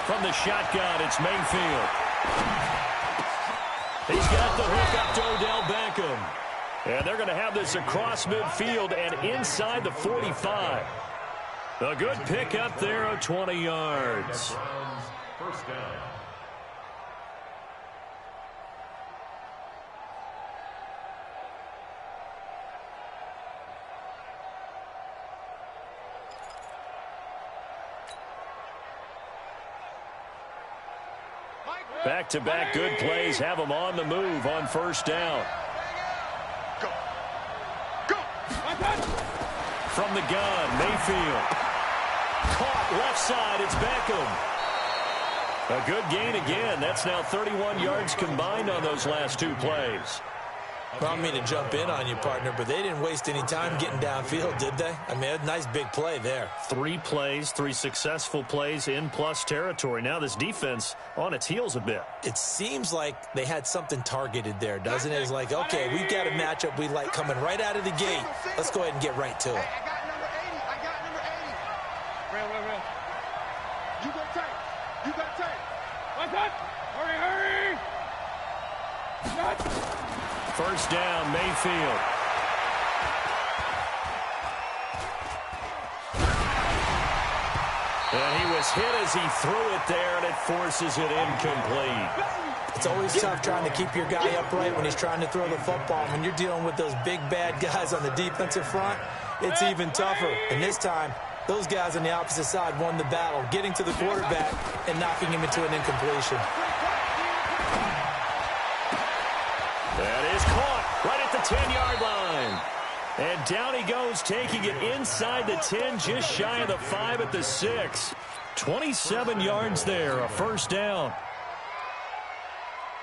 From the shotgun, it's Mayfield. He's got the hook up to Odell Beckham. And they're going to have this across midfield and inside the 45. A good pickup there of 20 yards. First down. Back-to-back good plays have them on the move on first down. Go. Go. From the gun, Mayfield. Caught left side, it's Beckham. A good gain again. That's now 31 yards combined on those last two plays. I don't mean to jump in on you, partner, but they didn't waste any time getting downfield, did they? I mean, a nice big play there. 3 plays, 3 successful plays in plus territory. Now this defense on its heels a bit. It seems like they had something targeted there, doesn't it? It's like, okay, we've got a matchup we like coming right out of the gate. Let's go ahead and get right to it. I got number 80. I got number 80. Real. You go tight. You got tight. What's that? Hurry. Shot. First down, Mayfield. And he was hit as he threw it there, and it forces it incomplete. It's always tough trying to keep your guy upright when he's trying to throw the football. When you're dealing with those big, bad guys on the defensive front, it's even tougher. And this time, those guys on the opposite side won the battle, getting to the quarterback and knocking him into an incompletion. That is caught right at the 10-yard line. And down he goes, taking it inside the 10, just shy of the 5 at the 6. 27 yards there, a first down.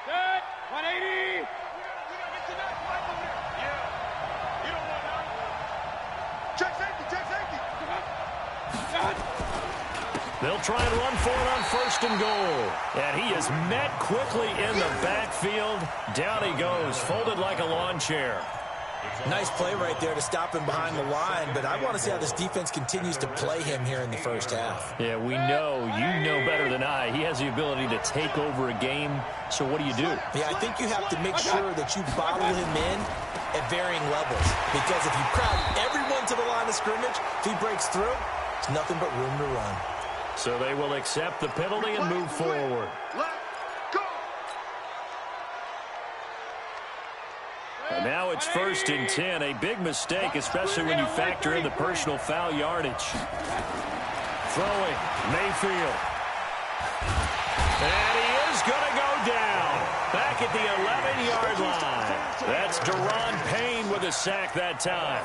180. Check safety. They'll try and run for it on first and goal. And he is met quickly in the backfield. Down he goes, folded like a lawn chair. Nice play right there to stop him behind the line, but I want to see how this defense continues to play him here in the first half. Yeah, we know, you know better than I, he has the ability to take over a game. So what do? Yeah, I think you have to make sure that you bottle him in at varying levels, because if you crowd everyone to the line of scrimmage, if he breaks through, it's nothing but room to run. So they will accept the penalty and move forward. And now it's first and 10. A big mistake, especially when you factor in the personal foul yardage. Throwing, Mayfield. And he is going to go down. Back at the 11-yard line. That's Deron Payne with a sack that time.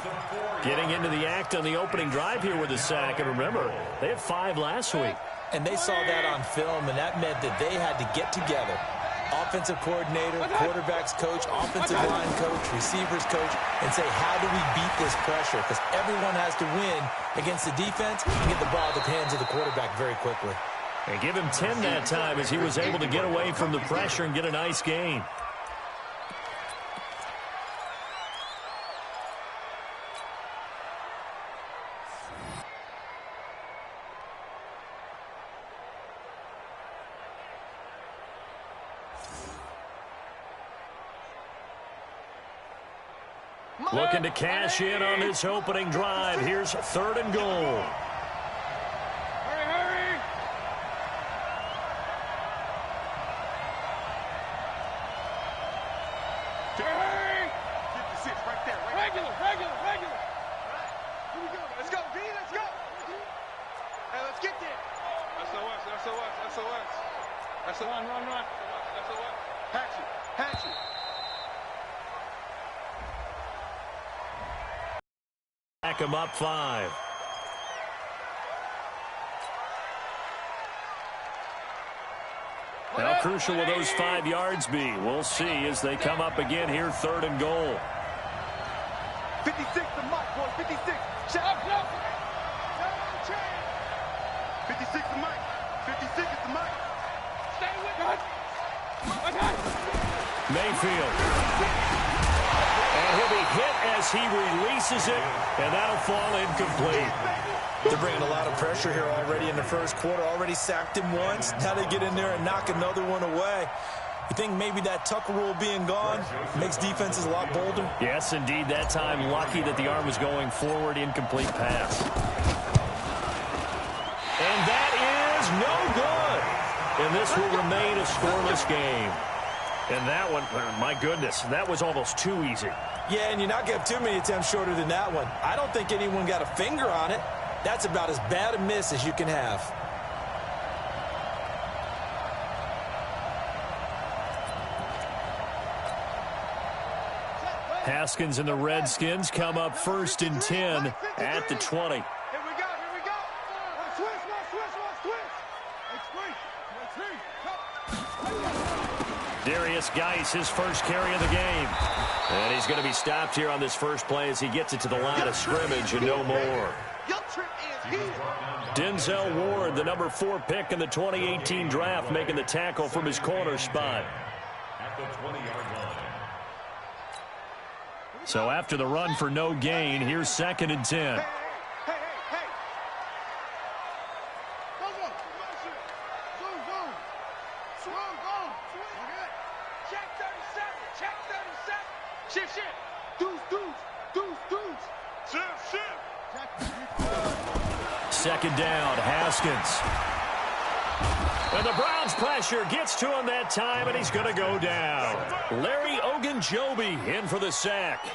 Getting into the act on the opening drive here with a sack. And remember, they had 5 last week. And they saw that on film, and that meant that they had to get together. Offensive coordinator, quarterback's coach, offensive line coach, receivers coach, and say, how do we beat this pressure? Because everyone has to win against the defense and get the ball to the hands of the quarterback very quickly. And give him 10 that time as he was able to get away from the pressure and get a nice gain. Looking to cash in on this opening drive. Here's third and goal. Hurry. 56 right there. Regular. Here we go. Let's go, V. Let's go. Hey, let's get there. SOS. Run. SOS. Hatchet. Back him up 5. How crucial will those 5 yards be? We'll see as they come up again here, third and goal. 56 the mic, boys. 56. Shut up. 56 the mic. 56 is the mic. Stay with it. Mayfield. And he'll be hit as he releases it, and that'll fall incomplete. They're bringing a lot of pressure here already in the first quarter. Already sacked him once. Now they get in there and knock another one away. You think maybe that Tucker rule being gone makes defenses a lot bolder? Yes, indeed. That time, lucky that the arm was going forward. Incomplete pass. And that is no good. And this will remain a scoreless game. And that one, my goodness, that was almost too easy. Yeah, and you're not going to have too many attempts shorter than that one. I don't think anyone got a finger on it. That's about as bad a miss as you can have. Haskins and the Redskins come up 1st and 10 at the 20. Here we go. One twist. Darius Geis, his first carry of the game. And he's going to be stopped here on this first play as he gets it to the line of scrimmage and no more. Denzel Ward, the number 4 pick in the 2018 draft, making the tackle from his corner spot. At the 20-yard line. So after the run for no gain, here's 2nd and 10. Second down, Haskins. And the Browns pressure gets to him that time, and he's going to go down. Larry Ogunjobi in for the sack.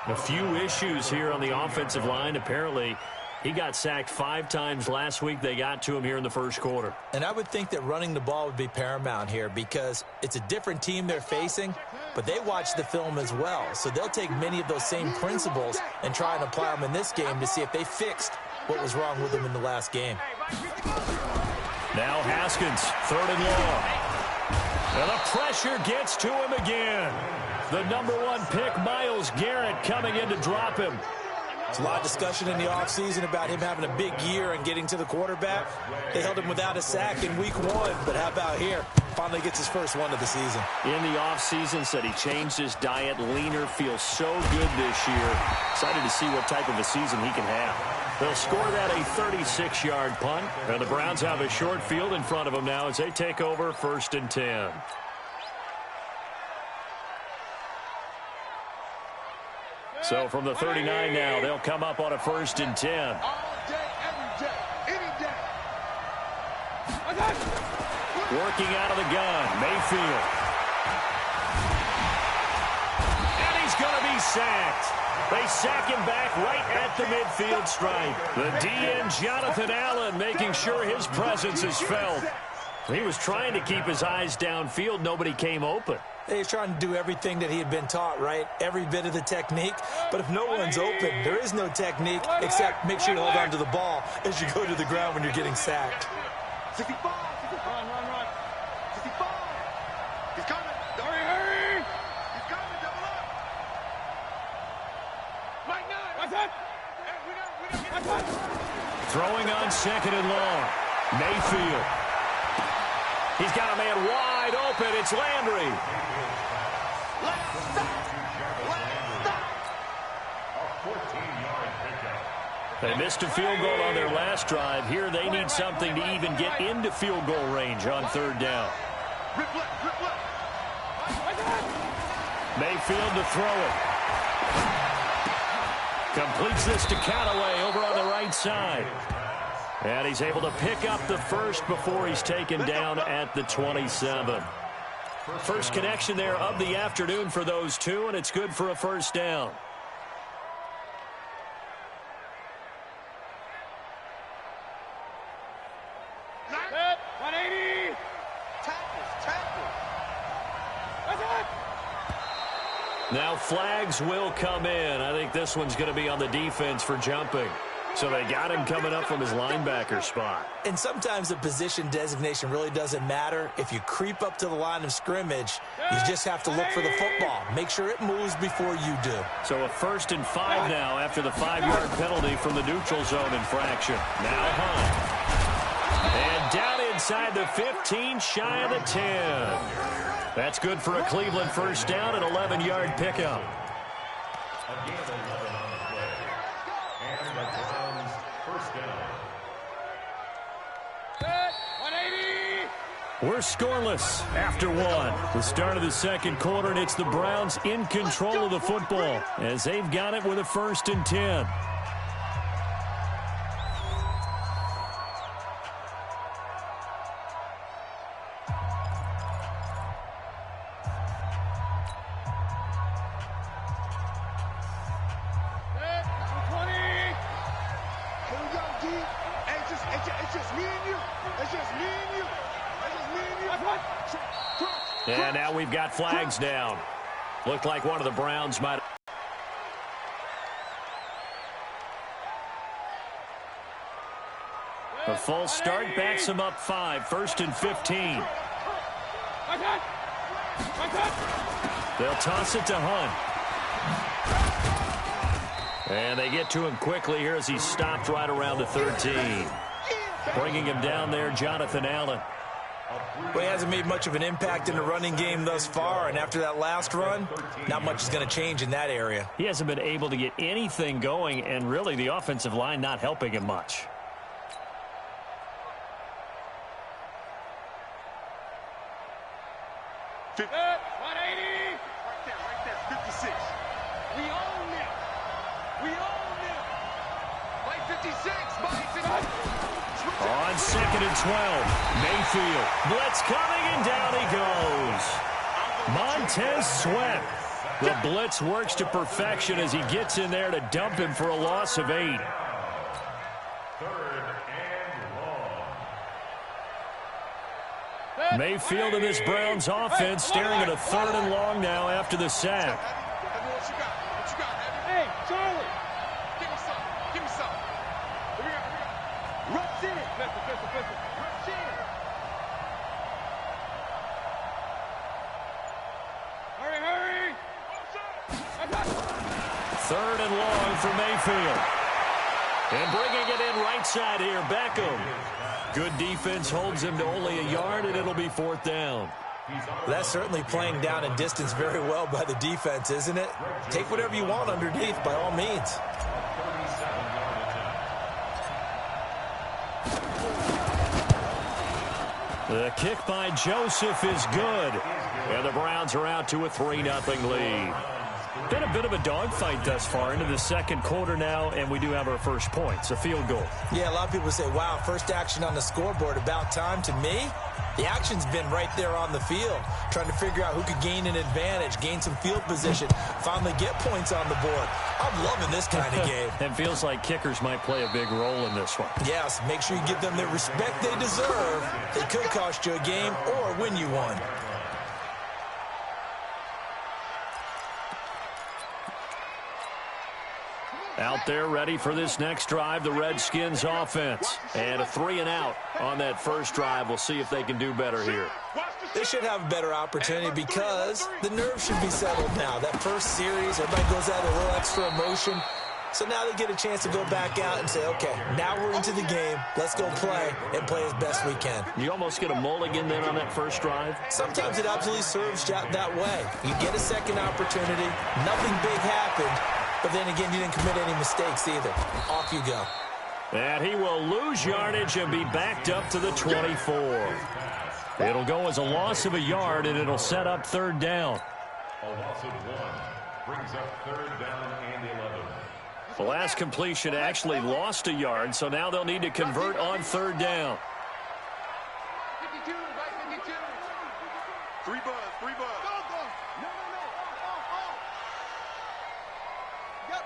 A few issues here on the offensive line. Apparently, he got sacked 5 times last week. They got to him here in the first quarter. And I would think that running the ball would be paramount here because it's a different team they're facing, but they watch the film as well. So they'll take many of those same principles and try and apply them in this game to see if they fixed what was wrong with them in the last game. Now Haskins, 3rd and long. And the pressure gets to him again. The number 1 pick, Myles Garrett, coming in to drop him. There's a lot of discussion in the offseason about him having a big year and getting to the quarterback. They held him without a sack in week 1, but how about here? Finally gets his first one of the season. In the offseason, said he changed his diet, leaner, feels so good this year. Excited to see what type of a season he can have. They'll score that a 36-yard punt. And the Browns have a short field in front of them now as they take over 1st and 10. So from the 39 now, they'll come up on a 1st and 10. All day, every day, any day. Working out of the gun, Mayfield. And he's going to be sacked. They sack him back right at the midfield stripe. The DN, Jonathan Allen, making sure his presence is felt. He was trying to keep his eyes downfield. Nobody came open. He's trying to do everything that he had been taught, right? Every bit of the technique. But if no one's open, there is no technique except make sure you hold on to the ball as you go to the ground when you're getting sacked. 65. Run. 65. He's coming. Hurry. He's coming. Double up. Mike 9. What's that? Throwing on 2nd and long. Mayfield. He's got a man wide open. It's Landry. They missed a field goal on their last drive. Here they need something to even get into field goal range on 3rd down. Mayfield to throw it. Completes this to Callaway over on the right side. And he's able to pick up the first before he's taken down at the 27. First connection there of the afternoon for those two, and it's good for a 1st down. Now flags will come in. I think this one's going to be on the defense for jumping. So they got him coming up from his linebacker spot. And sometimes the position designation really doesn't matter. If you creep up to the line of scrimmage, you just have to look for the football. Make sure it moves before you do. So a 1st and 5 now after the 5-yard penalty from the neutral zone infraction. Now Hunt. And down inside the 15, shy of the 10. That's good for a Cleveland 1st down, an 11-yard pickup. Again, 11 on the play. And the Browns 1st We're scoreless after one. The start of the second quarter, and it's the Browns in control of the football as they've got it with a 1st and 10. And now we've got flags down. Looked like one of the Browns might. A false start backs them up 5. 1st and 15. They'll toss it to Hunt. And they get to him quickly here as he stopped right around the 13. Bringing him down there, Jonathan Allen. Well, he hasn't made much of an impact in the running game thus far, and after that last run, not much is going to change in that area. He hasn't been able to get anything going, and really the offensive line not helping him much. $180. Right there, 56. We own them. We own them. By 56, by 56. On 2nd and 12, Mayfield. Blitz coming, and down he goes. Montez Sweat. The blitz works to perfection as he gets in there to dump him for a loss of 8. Mayfield and this Browns offense staring at a 3rd and long now after the sack. Hey, Charlie. Give me some. Give me some. Here we go. Rush in it. Pistol. Rush in. Hurry. 3rd and long for Mayfield. And bringing it in right side here, Beckham. Good defense holds him to only a yard, and it'll be 4th down. That's certainly playing down and distance very well by the defense, isn't it? Take whatever you want underneath, by all means. The kick by Joseph is good. And the Browns are out to a 3-0 lead. Been a bit of a dogfight thus far into the second quarter now, and we do have our first points, a field goal. Yeah, a lot of people say, wow, first action on the scoreboard, about time. To me, the action's been right there on the field, trying to figure out who could gain an advantage, gain some field position, finally get points on the board. I'm loving this kind of game. It feels like kickers might play a big role in this one. Yes, make sure you give them the respect they deserve. They could cost you a game or win you one. Out there ready for this next drive, the Redskins offense. And a 3-and-out on that first drive. We'll see if they can do better here. They should have a better opportunity because the nerves should be settled now. That first series, everybody goes out with a little extra emotion. So now they get a chance to go back out and say, okay, now we're into the game. Let's go play and play as best we can. You almost get a mulligan then on that first drive? Sometimes it absolutely serves that way. You get a second opportunity. Nothing big happened. But then again, you didn't commit any mistakes either. Off you go. And he will lose yardage and be backed up to the 24. It'll go as a loss of a yard, and it'll set up 3rd down. A loss of 1 brings up 3rd down and 11. The last completion actually lost a yard, so now they'll need to convert on 3rd down. 52, right 52. 3 buzz. Go. No. Go.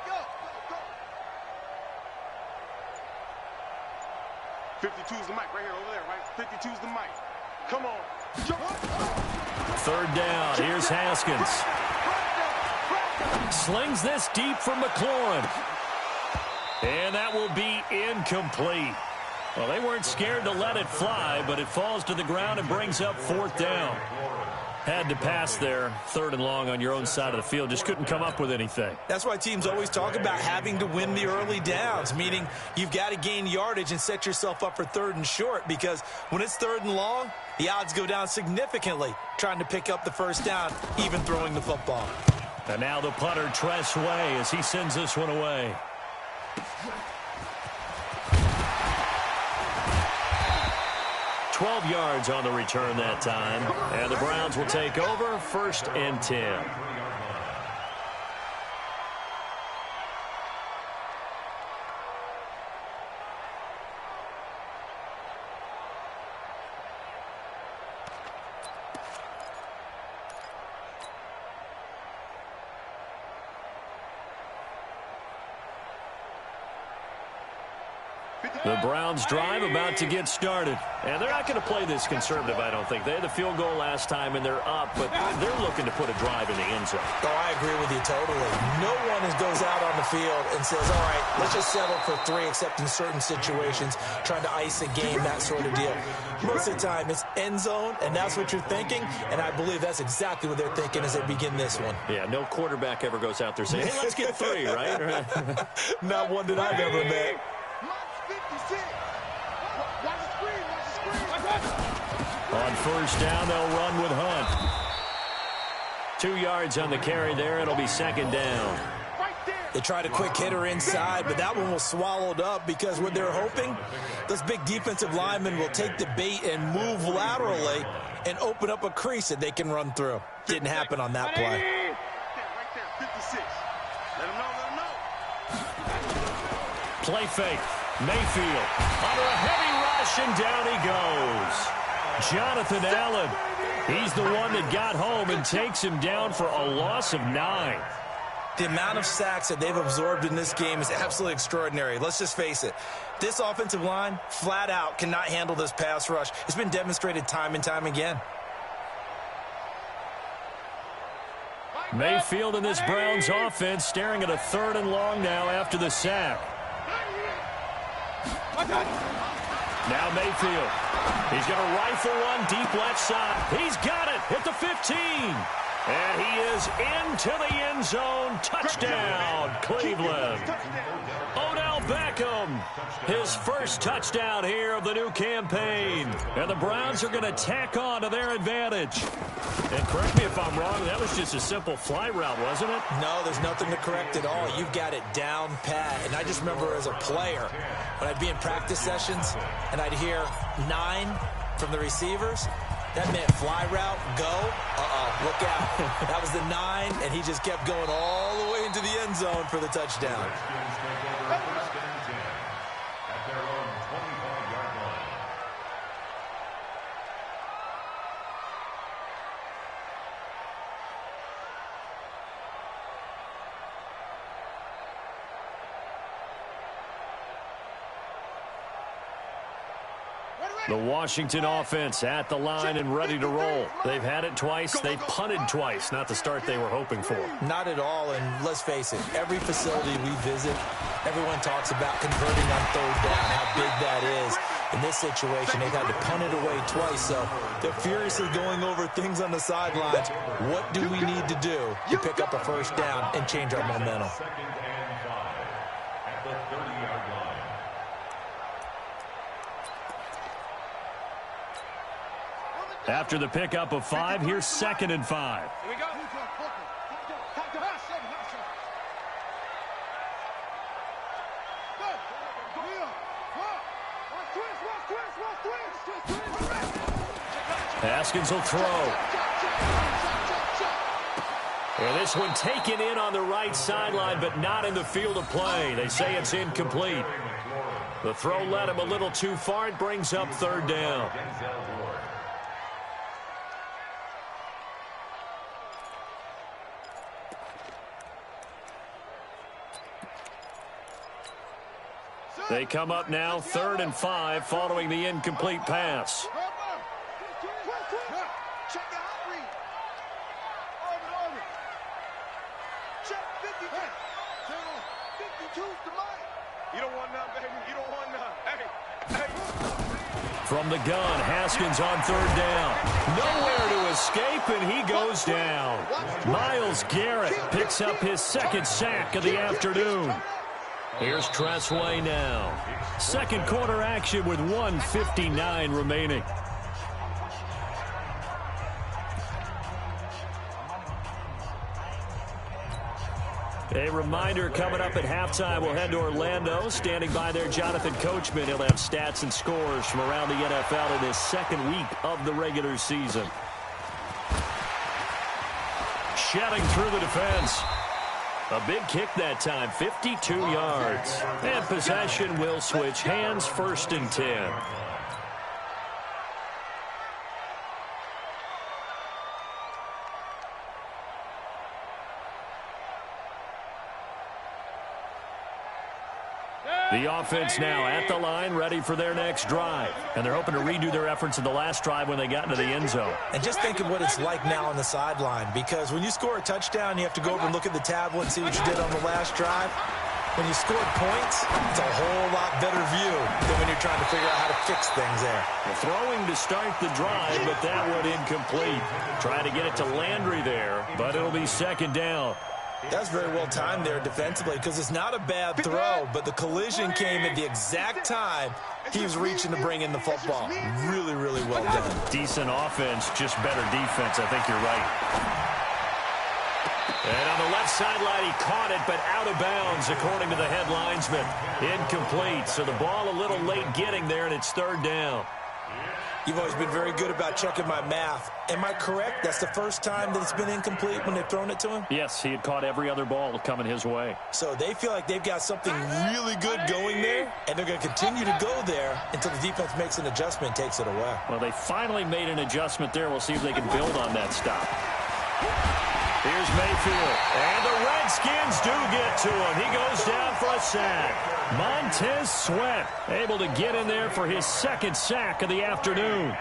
52's the mic right here, over there, right? 52's the mic. Come on. 3rd down. Here's Haskins. Slings this deep from McLaurin. And that will be incomplete. Well, they weren't scared to let it fly, but it falls to the ground and brings up 4th down. Had to pass there, 3rd and long on your own side of the field. Just couldn't come up with anything. That's why teams always talk about having to win the early downs, meaning you've got to gain yardage and set yourself up for 3rd and short, because when it's 3rd and long, the odds go down significantly trying to pick up the first down, even throwing the football. And now the punter, Tress Way, as he sends this one away. 12 yards on the return that time. And the Browns will take over 1st and 10. The Browns drive about to get started. And they're not going to play this conservative, I don't think. They had the field goal last time, and they're up, but they're looking to put a drive in the end zone. Oh, I agree with you totally. No one goes out on the field and says, all right, let's just settle for 3, except in certain situations, trying to ice a game, that sort of deal. Most of the time, it's end zone, and that's what you're thinking, and I believe that's exactly what they're thinking as they begin this one. Yeah, no quarterback ever goes out there saying, hey, let's get 3, right? Not one that I've ever met. On 1st down, they'll run with Hunt. 2 yards on the carry there. It'll be 2nd down. They tried a quick hitter inside, but that one was swallowed up because what they're hoping, those big defensive linemen will take the bait and move laterally and open up a crease that they can run through. Didn't happen on that play. Right there, 56. Let him know. Play fake. Mayfield under a heavy rush, and down he goes. Jonathan Allen, he's the one that got home and takes him down for a loss of 9. The amount of sacks that they've absorbed in this game is absolutely extraordinary. Let's just face it. This offensive line, flat out, cannot handle this pass rush. It's been demonstrated time and time again. Mayfield in this Browns offense staring at a 3rd and long now after the sack. Now Mayfield. He's going to rifle one deep left side. He's got it at the 15. And he is into the end zone. Touchdown, Cleveland. Odell Beckham, his first touchdown here of the new campaign. And the Browns are going to tack on to their advantage. And correct me if I'm wrong, that was just a simple fly route, wasn't it? No, there's nothing to correct at all. You've got it down pat. And I just remember as a player, when I'd be in practice sessions and I'd hear 9 from the receivers, that meant fly route, go, look out. That was the 9, and he just kept going all the way into the end zone for the touchdown. The Washington offense at the line and ready to roll. They've had it twice. They've punted twice. Not the start they were hoping for. Not at all, and let's face it, every facility we visit, everyone talks about converting on 3rd down, how big that is. In this situation, they've had to punt it away twice, so they're furiously going over things on the sidelines. What do we need to do to pick up a 1st down and change our momentum? 2nd and 5 at the 30-yard line. After the pickup of 5, here's 2nd and 5. Here we go. Haskins will throw. And this one taken in on the right sideline, but not in the field of play. They say it's incomplete. The throw led him a little too far. It brings up 3rd down. They come up now 3rd and 5 following the incomplete pass. Check the hot read. Orbit. Check 52. 52's the mic. You don't want none, baby. You don't want none. Hey. From the gun, Haskins on 3rd down. Nowhere to escape, and he goes down. Myles Garrett picks up his 2nd sack of the afternoon. Here's Tressway now. 2nd quarter action with 1:59 remaining. A reminder coming up at halftime, we'll head to Orlando. Standing by there, Jonathan Coachman. He'll have stats and scores from around the NFL in his second week of the regular season. Shedding through the defense. A big kick that time, 52 yards. And possession will switch hands, 1st and 10. The offense now at the line, ready for their next drive. And they're hoping to redo their efforts in the last drive when they got into the end zone. And just think of what it's like now on the sideline, because when you score a touchdown, you have to go over and look at the tablet and see what you did on the last drive. When you scored points, it's a whole lot better view than when you're trying to figure out how to fix things there. Throwing to start the drive, but that one incomplete. Trying to get it to Landry there, but it'll be 2nd down. That's very well timed there defensively, because it's not a bad throw, but the collision came at the exact time he was reaching to bring in the football. Really, really well done. Decent offense, just better defense. I think you're right. And on the left sideline, he caught it, but out of bounds, according to the head linesman. Incomplete, so the ball a little late getting there, and it's 3rd down. You've always been very good about checking my math. Am I correct? That's the first time that it's been incomplete when they've thrown it to him? Yes, he had caught every other ball coming his way. So they feel like they've got something really good going there, and they're going to continue to go there until the defense makes an adjustment and takes it away. Well, they finally made an adjustment there. We'll see if they can build on that stop. Here's Mayfield, and the Redskins do get to him. He goes down for a sack. Montez Sweat able to get in there for his 2nd sack of the afternoon.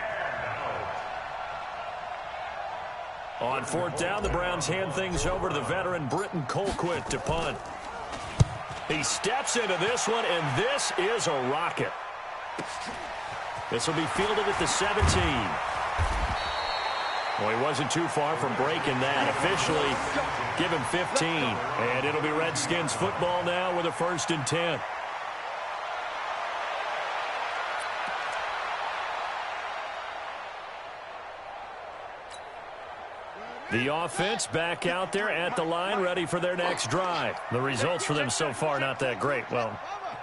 On 4th down, the Browns hand things over to the veteran Britton Colquitt to punt. He steps into this one, and this is a rocket. This will be fielded at the 17. Well, he wasn't too far from breaking that. Officially, give him 15. And it'll be Redskins football now with a 1st and 10. The offense back out there at the line, ready for their next drive. The results for them so far not that great. Well,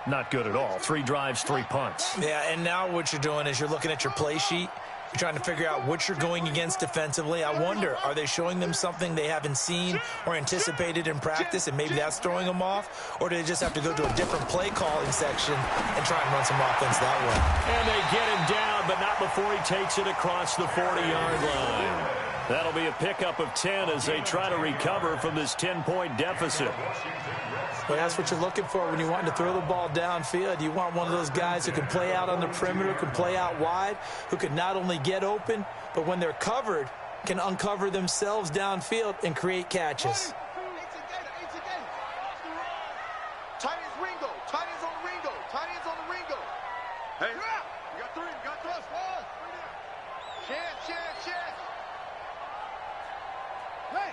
not good at all. 3 drives, 3 punts. Yeah, and now what you're doing is you're looking at your play sheet. You're trying to figure out what you're going against defensively. I wonder, are they showing them something they haven't seen or anticipated in practice, and maybe that's throwing them off? Or do they just have to go to a different play calling section and try and run some offense that way? And they get him down, but not before he takes it across the 40-yard line. That'll be a pickup of 10 as they try to recover from this 10-point deficit. Well, that's what you're looking for when you want to throw the ball downfield. You want one of those guys who can play out on the perimeter, can play out wide, who can not only get open, but when they're covered, can uncover themselves downfield and create catches. Tight ends Ringo. Tight ends on the Ringo. Tight ends on the Ringo. Hey, you got 3. You got thrust. Chance. Hey,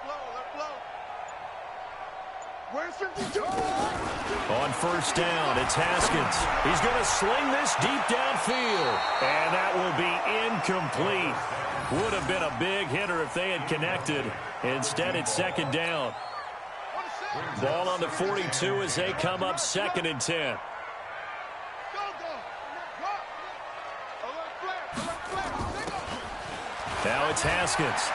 let it flow. Where's 52? On 1st down, it's Haskins. He's going to sling this deep downfield, and that will be incomplete. Would have been a big hitter if they had connected. Instead, it's 2nd down. Ball on the 42 as they come up 2nd and 10. Now it's Haskins.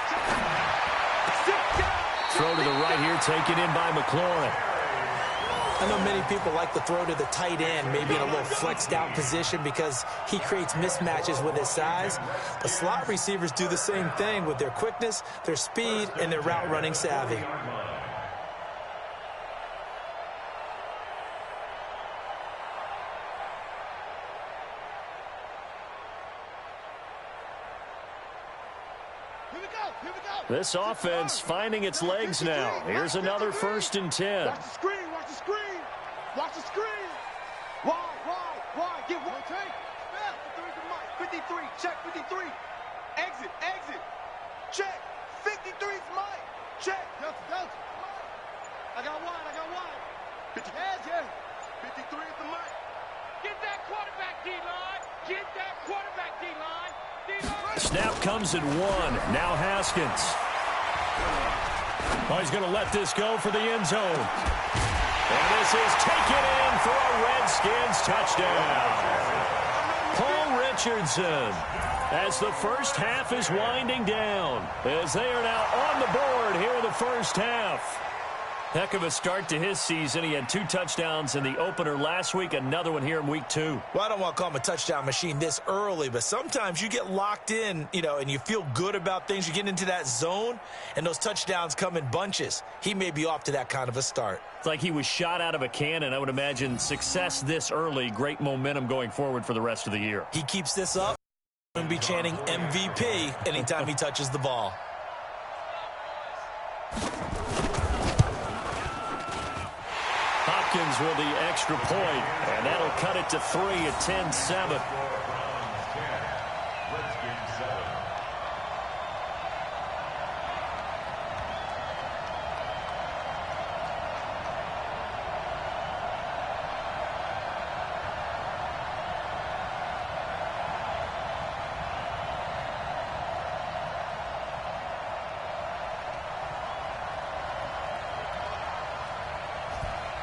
Throw to the right here, taken in by McLaurin. I know many people like to throw to the tight end, maybe in a little flexed out position because he creates mismatches with his size. The slot receivers do the same thing with their quickness, their speed, and their route running savvy. This offense finding its legs now. Here's another 1st and 10. Watch the screen. Watch the screen. Watch the screen. Wide. Get one. Take. 53. Check 53. Exit. Check. 53's Mike. Check. Delta. I got wide. 50. Yeah. 53 is the Mike. Get that quarterback, D-line. Snap comes at 1. Now Haskins. Oh, he's going to let this go for the end zone. And this is taken in for a Redskins touchdown. Paul Richardson, as the first half is winding down, as they are now on the board here in the first half. Heck of a start to his season. He had 2 touchdowns in the opener last week, another one here in week 2. Well, I don't want to call him a touchdown machine this early, but sometimes you get locked in, and you feel good about things. You get into that zone, and those touchdowns come in bunches. He may be off to that kind of a start. It's like he was shot out of a cannon. I would imagine success this early, great momentum going forward for the rest of the year. He keeps this up, he's going to be chanting MVP anytime he touches the ball. Hopkins with the extra point, and that'll cut it to 3 at 10-7.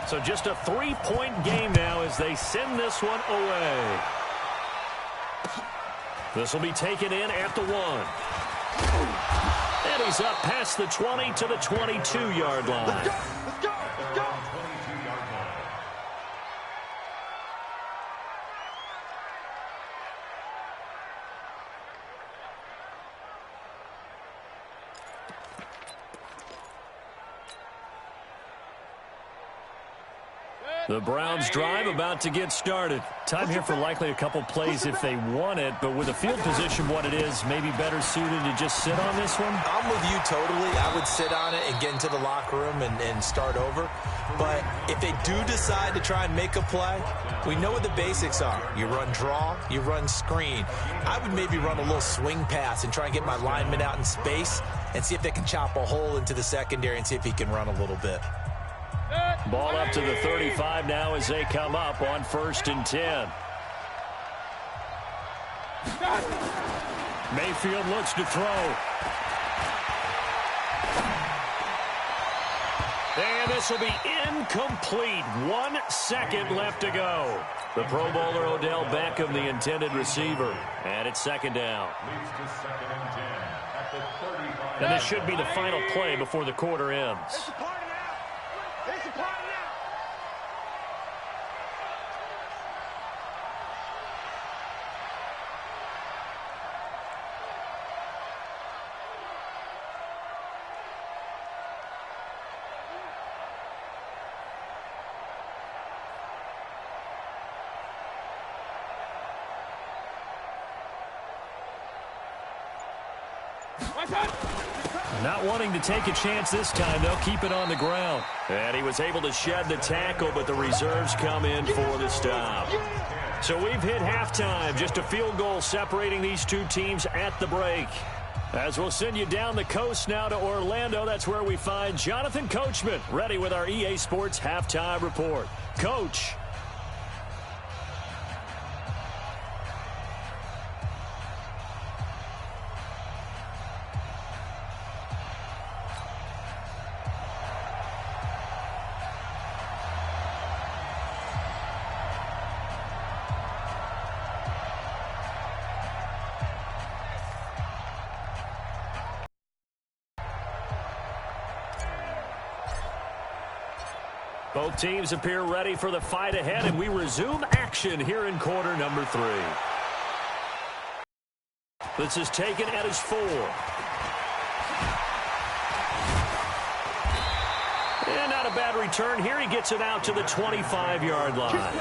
So just a 3-point game now as they send this one away. This will be taken in at the 1. And he's up past the 20 to the 22-yard line. Let's go! Let's go! Let's go! The Browns drive about to get started. Time here for likely a couple plays if they want it, but with the field position what it is, maybe better suited to just sit on this one? I'm with you totally. I would sit on it and get into the locker room and start over. But if they do decide to try and make a play, we know what the basics are. You run draw, you run screen. I would maybe run a little swing pass and try and get my lineman out in space and see if they can chop a hole into the secondary and see if he can run a little bit. Ball up to the 35 now as they come up on 1st and 10. Mayfield looks to throw. And this will be incomplete. 1 second left to go. The Pro Bowler Odell Beckham, the intended receiver. And it's 2nd down. And this should be the final play before the quarter ends. Not wanting to take a chance this time, they'll keep it on the ground. And he was able to shed the tackle, but the reserves come in for the stop. So we've hit halftime, just a field goal separating these two teams at the break. As we'll send you down the coast now to Orlando, that's where we find Jonathan Coachman, ready with our EA Sports Halftime Report. Coach. Both teams appear ready for the fight ahead, and we resume action here in quarter number 3. This is taken at his 4. And not a bad return here. He gets it out to the 25-yard line.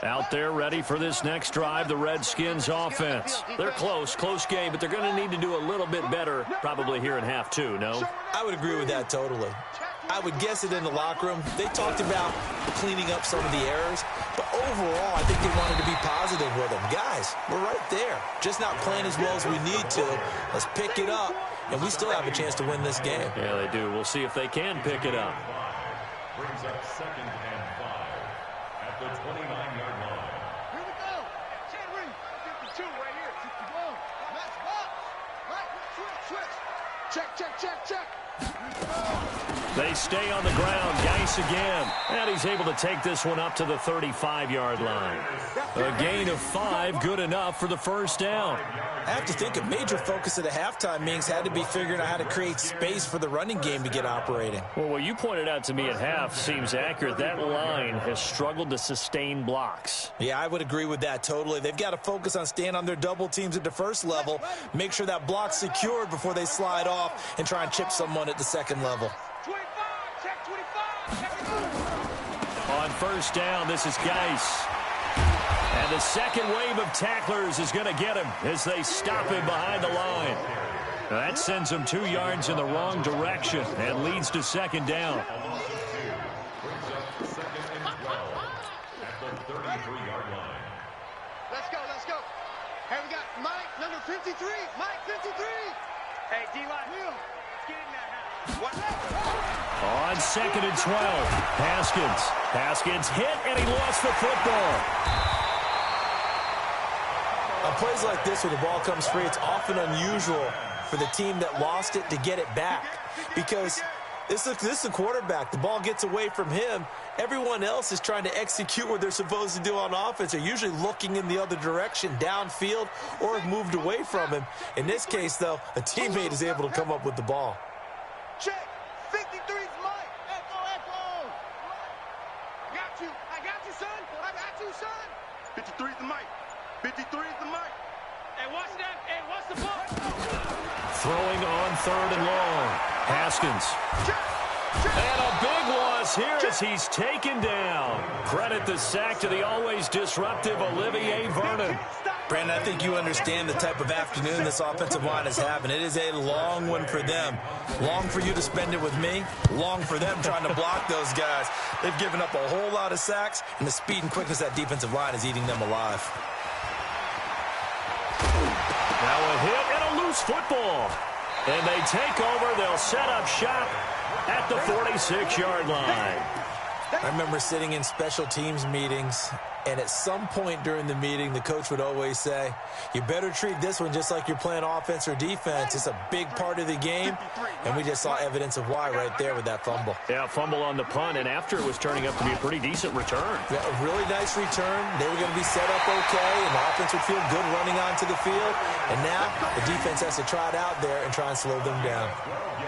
Out there ready for this next drive, the Redskins offense. They're close game, but they're going to need to do a little bit better probably here in half 2, no? I would agree with that totally. I would guess it in the locker room. They talked about cleaning up some of the errors, but overall, I think they wanted to be positive with him. Guys, we're right there. Just not playing as well as we need to. Let's pick it up, and we still have a chance to win this game. Yeah, they do. We'll see if they can pick it up. Brings up 2nd and 5 at the 29-yard line. Here we go. Cherry. 52 right here. 61. Let's box. Right. Switch. Check. They stay on the ground. Geis again. And he's able to take this one up to the 35-yard line. A gain of 5, good enough for the first down. I have to think a major focus of the halftime meetings had to be figuring out how to create space for the running game to get operating. Well, what you pointed out to me at half seems accurate. That line has struggled to sustain blocks. Yeah, I would agree with that totally. They've got to focus on staying on their double teams at the first level, make sure that block's secured before they slide off and try and chip someone at the second level. 25. Check 25. On first down, this is Geis. And the second wave of tacklers is going to get him as they stop him behind the line. That sends him 2 yards in the wrong direction and leads to second down. Brings up 2nd and 12 at the 33-yard line. Let's go. Hey, we got Mike, number 53. Mike, 53. Hey, D-line. Get in that house. What? On 2nd and 12, Haskins hit, and he lost the football. On plays like this where the ball comes free, it's often unusual for the team that lost it to get it back, because this is the quarterback. The ball gets away from him. Everyone else is trying to execute what they're supposed to do on offense. They're usually looking in the other direction, downfield, or have moved away from him. In this case, though, a teammate is able to come up with the ball. Check. 53's Mike. Echo. I got you, son. 53's the Mike. 53's the Mike. Hey, watch that. Hey, watch the ball. Throwing on 3rd and long. Haskins. And a big loss here as he's taken down. Credit the sack to the always disruptive Olivier Vernon. Brandon, I think you understand the type of afternoon this offensive line is having. It is a long one for them. Long for you to spend it with me. Long for them trying to block those guys. They've given up a whole lot of sacks, and the speed and quickness of that defensive line is eating them alive. Now a hit and a loose football. And they take over. They'll set up shop at the 46-yard line. I remember sitting in special teams meetings, and at some point during the meeting, the coach would always say, you better treat this one just like you're playing offense or defense. It's a big part of the game, and we just saw evidence of why right there with that fumble. Yeah, fumble on the punt, and after it was turning up to be a pretty decent return. Yeah, a really nice return. They were going to be set up okay, and the offense would feel good running onto the field. And now the defense has to try it out there and try and slow them down.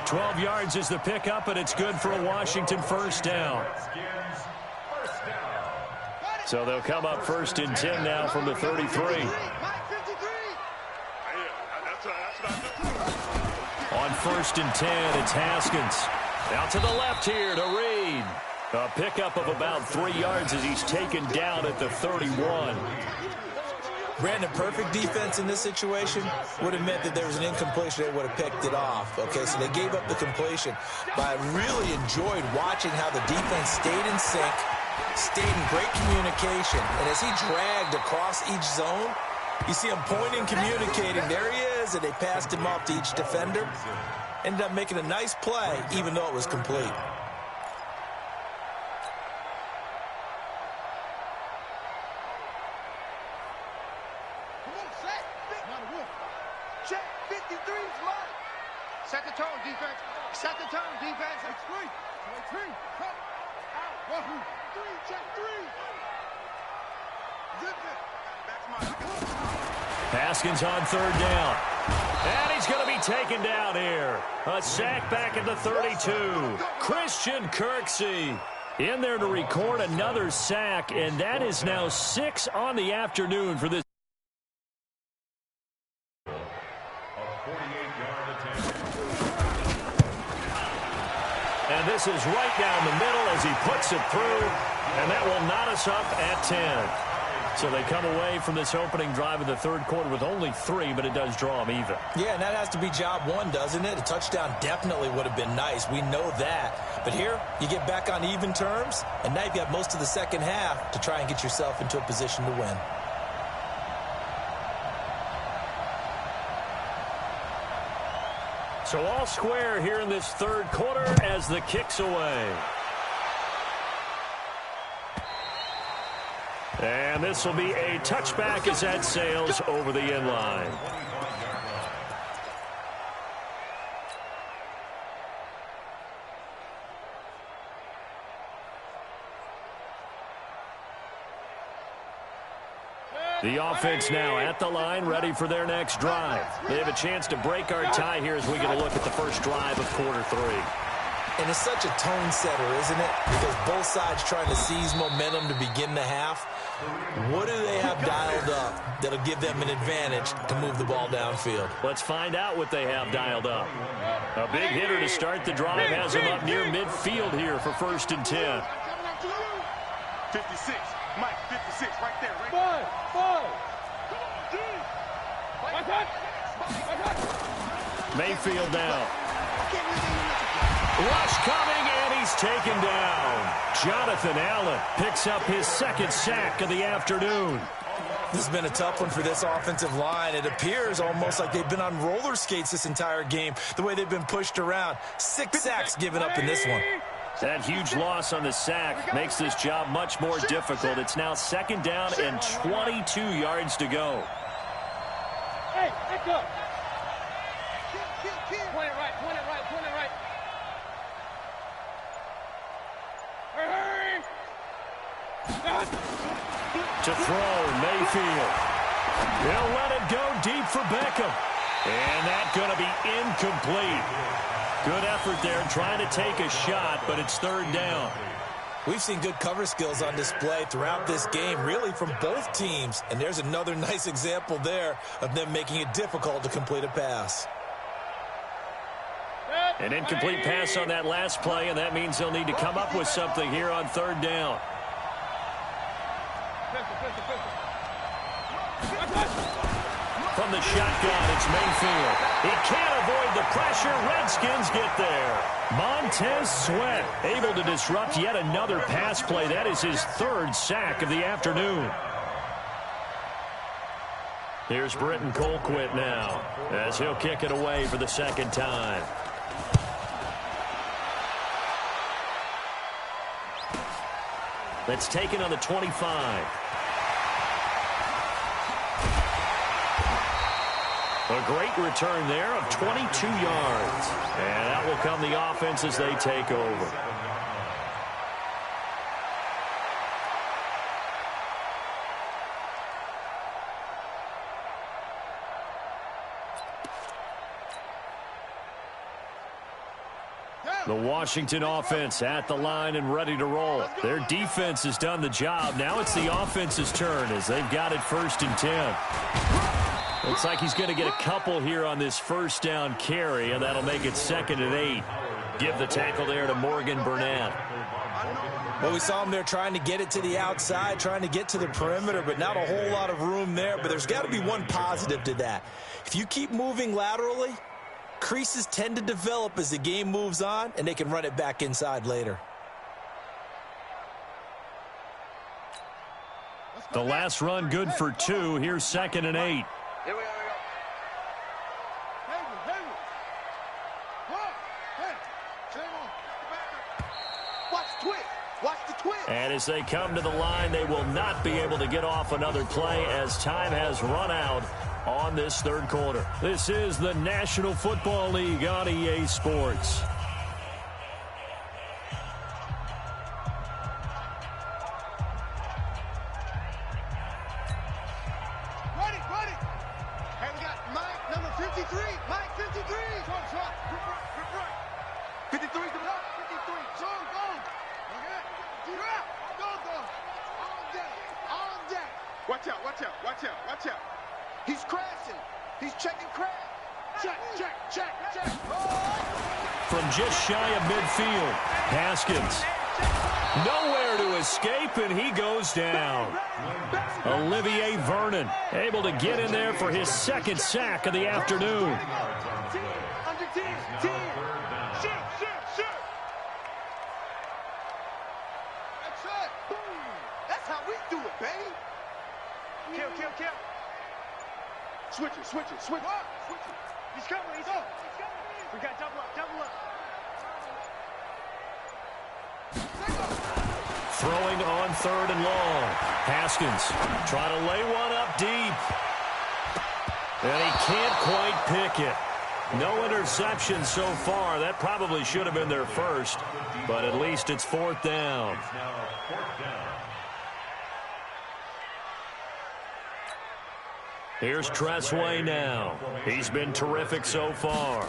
12 yards is the pickup, and it's good for a Washington first down. So they'll come up 1st and 10 now from the 33. On 1st and 10, it's Haskins. Out to the left here to Reed. A pickup of about 3 yards as he's taken down at the 31. Brandon, perfect defense in this situation would have meant that there was an incompletion. They would have picked it off. Okay, so they gave up the completion. But I really enjoyed watching how the defense stayed in sync, stayed in great communication. And as he dragged across each zone, you see him pointing, communicating. There he is, and they passed him off to each defender. Ended up making a nice play, even though it was complete. Check 53's Mike. Set the tone, defense. Set the tone, defense. It's 3. Cut. Out. 3. Check 3. Zip it. That's Mike. Haskins on 3rd down. And he's going to be taken down here. A sack back at the 32. Christian Kirksey in there to record another sack, and that is now 6 on the afternoon for this. And this is right down the middle as he puts it through, and that will knot us up at 10. So they come away from this opening drive of the third quarter with only 3, but it does draw them even. Yeah, and that has to be job one, doesn't it? A touchdown definitely would have been nice. We know that. But here, you get back on even terms, and now you've got most of the second half to try and get yourself into a position to win. So all square here in this third quarter as the kick's away. And this will be a touchback as that sails over the end line. The offense now at the line, ready for their next drive. They have a chance to break our tie here as we get a look at the first drive of quarter 3. And it's such a tone setter, isn't it? Because both sides trying to seize momentum to begin the half. What do they have dialed up that'll give them an advantage to move the ball downfield? Let's find out what they have dialed up. A big hitter to start the drive has them up near midfield here for 1st and 10. 56. Mike, 56, right there, right there. Mayfield now. Rush coming, and he's taken down. Jonathan Allen picks up his 2nd sack of the afternoon. This has been a tough one for this offensive line. It appears almost like they've been on roller skates this entire game, the way they've been pushed around. 6 sacks given up in this one. That huge loss on the sack makes this job much more difficult. It's now 2nd down and 22 yards to go. Hey, back up. Point it right, point it right, point it right. Hurry! To throw, Mayfield. He'll let it go deep for Beckham. And that's going to be incomplete. Good effort there trying to take a shot, but it's 3rd down. We've seen good cover skills on display throughout this game, really from both teams. And there's another nice example there of them making it difficult to complete a pass. An incomplete pass on that last play, and that means they'll need to come up with something here on 3rd down. From the shotgun, it's Mayfield. He can't avoid the pressure. Redskins get there. Montez Sweat able to disrupt yet another pass play. That is his 3rd sack of the afternoon. Here's Britton Colquitt now as he'll kick it away for the 2nd time. That's taken on the 25. A great return there of 22 yards. And that will come the offense as they take over. The Washington offense at the line and ready to roll. Their defense has done the job. Now it's the offense's turn as they've got it 1st and 10. Looks like he's going to get a couple here on this 1st down carry, and that'll make it 2nd and 8. Give the tackle there to Morgan Burnett. Well, we saw him there trying to get it to the outside, trying to get to the perimeter, but not a whole lot of room there. But there's got to be one positive to that. If you keep moving laterally, creases tend to develop as the game moves on, and they can run it back inside later. The last run good for 2. Here's 2nd and 8. Here we go. Watch the twist. Watch the twist. And as they come to the line, they will not be able to get off another play as time has run out on this 3rd quarter. This is the National Football League on EA Sports. Watch out. He's crashing. He's checking crash. Check. From just shy of midfield, Haskins Nowhere to escape, and he goes down. Olivier Vernon able to get in there for his second sack of the afternoon. Under 10, 10. Shoot. That's it. Boom. That's how we do it, baby. Kill. Switch it. Switch it. He's coming. We got double up. Throwing on 3rd and long. Haskins trying to lay one up deep. And he can't quite pick it. No interception so far. That probably should have been their first, but at least it's 4th down. Here's Tressway now. He's been terrific so far.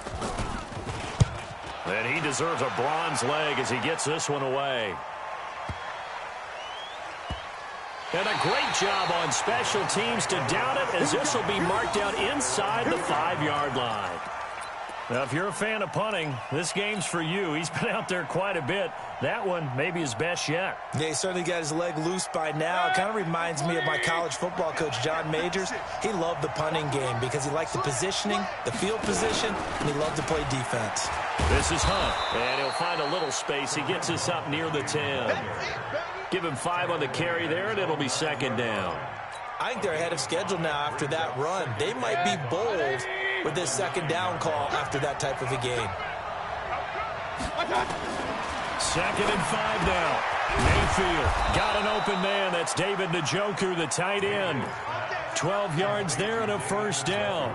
And he deserves a bronze leg as he gets this one away. And a great job on special teams to down it, as this will be marked out inside the 5-yard line. Now, if you're a fan of punting, this game's for you. He's been out there quite a bit. That one maybe his best yet. Yeah, he certainly got his leg loose by now. It kind of reminds me of my college football coach, John Majors. He loved the punting game because he liked the positioning, the field position, and he loved to play defense. This is Hunt, and he'll find a little space. He gets us up near the 10. Give him 5 on the carry there, and it'll be 2nd down. I think they're ahead of schedule now after that run. They might be bold with this 2nd down call after that type of a game. 2nd and 5 now. Mayfield got an open man. That's David Njoku, the tight end. 12 yards there and a 1st down.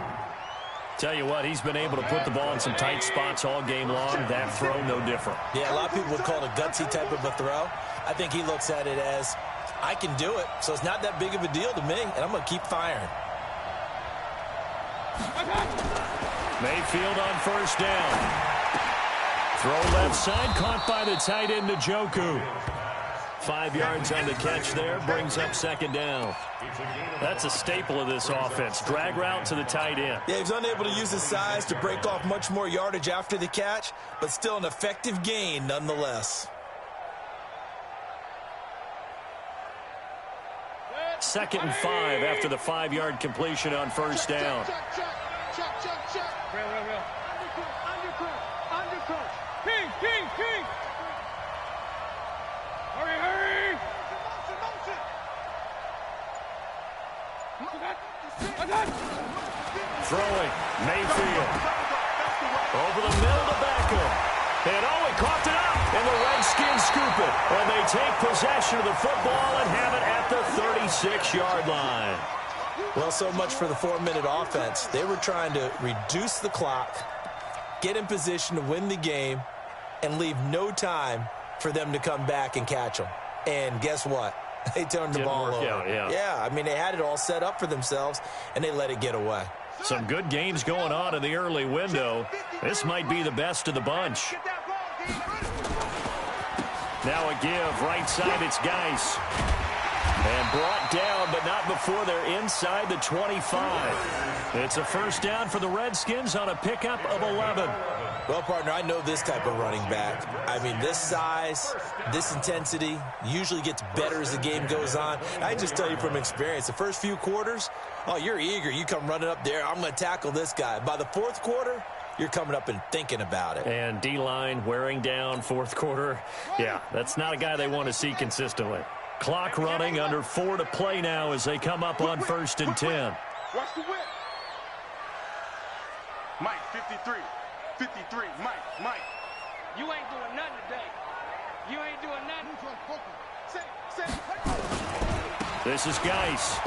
Tell you what, he's been able to put the ball in some tight spots all game long. That throw, no different. Yeah, a lot of people would call it a gutsy type of a throw. I think he looks at it as, I can do it, so it's not that big of a deal to me, and I'm going to keep firing. Mayfield on 1st down. Throw left side, caught by the tight end Njoku. 5 yards on the catch there, brings up 2nd down. That's a staple of this offense. Drag route to the tight end. Yeah, he's unable to use his size to break off much more yardage after the catch, but still an effective gain nonetheless. 2nd and 5 after the 5-yard completion on 1st down. Check. Real. Undercross. King. Hurry. Throwing. Mayfield. Over the middle to Beckham. And he coughed it up. And the Redskins scoop it. And they take possession of the football and have it at the 36-yard line. Well, so much for the 4-minute offense. They were trying to reduce the clock, get in position to win the game, and leave no time for them to come back and catch them. And guess what? They turned the ball over. Yeah, I mean, they had it all set up for themselves, and they let it get away. Some good games going on in the early window. This might be the best of the bunch. Now a give. Right side, it's Geis. And brought down, but not before they're inside the 25. It's a 1st down for the Redskins on a pickup of 11. Well, partner, I know this type of running back. I mean, this size, this intensity usually gets better as the game goes on. I just tell you from experience, the first few quarters, oh, you're eager. You come running up there, I'm going to tackle this guy. By the 4th quarter, you're coming up and thinking about it. And D-line wearing down 4th quarter. Yeah, that's not a guy they want to see consistently. Clock running, under 4 to play now as they come up on 1st and 10. Watch the whip. Mike, 53. Mike. You ain't doing nothing today. You ain't doing nothing. This is Geis.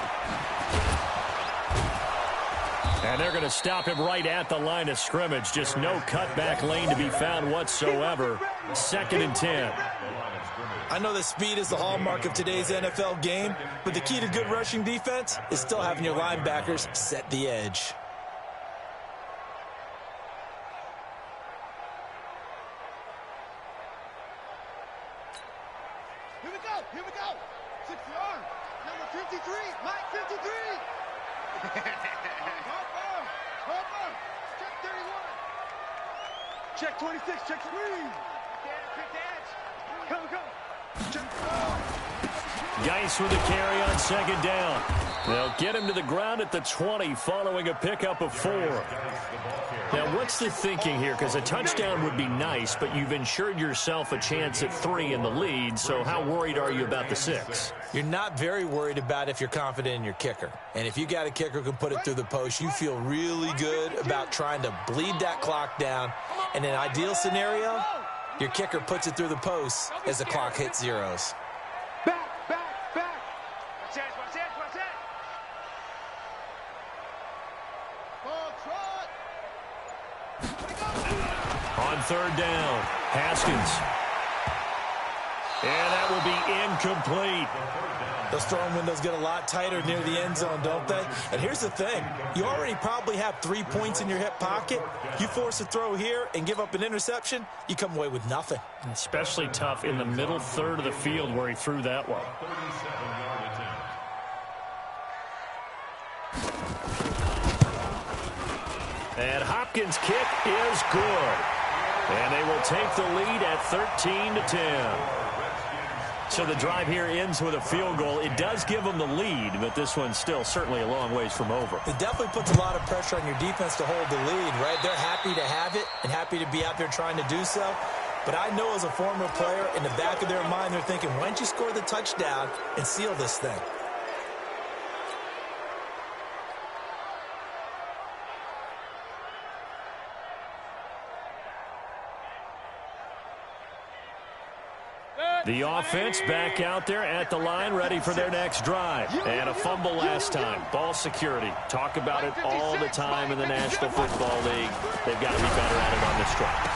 And they're going to stop him right at the line of scrimmage. Just no cutback lane to be found whatsoever. 2nd and 10. I know that speed is the hallmark of today's NFL game, but the key to good rushing defense is still having your linebackers set the edge. Here we go. 6 yards. Number 53. Mike, 53. Check 31. Check 26. Check screen. Geis with the carry on second down. They'll get him to the ground at the 20 following a pickup of 4. Now, what's the thinking here? Because a touchdown would be nice, but you've ensured yourself a chance at 3 in the lead, so how worried are you about the 6? You're not very worried about if you're confident in your kicker. And if you got a kicker who can put it through the post, you feel really good about trying to bleed that clock down. In an ideal scenario, your kicker puts it through the post as the clock hits zeros. On third down, Haskins. And that will be incomplete. Those throwing windows get a lot tighter near the end zone, don't they? And here's the thing. You already probably have 3 points in your hip pocket. You force a throw here and give up an interception, you come away with nothing. Especially tough in the middle third of the field where he threw that one. And Hopkins' kick is good. And they will take the lead at 13-10. So the drive here ends with a field goal. It does give them the lead, but this one's still certainly a long ways from over. It definitely puts a lot of pressure on your defense to hold the lead, right? They're happy to have it and happy to be out there trying to do so. But I know as a former player, in the back of their mind, they're thinking, why don't you score the touchdown and seal this thing? The offense back out there at the line, ready for their next drive. And a fumble last time. Ball security. Talk about it all the time in the National Football League. They've got to be better at it on this drive.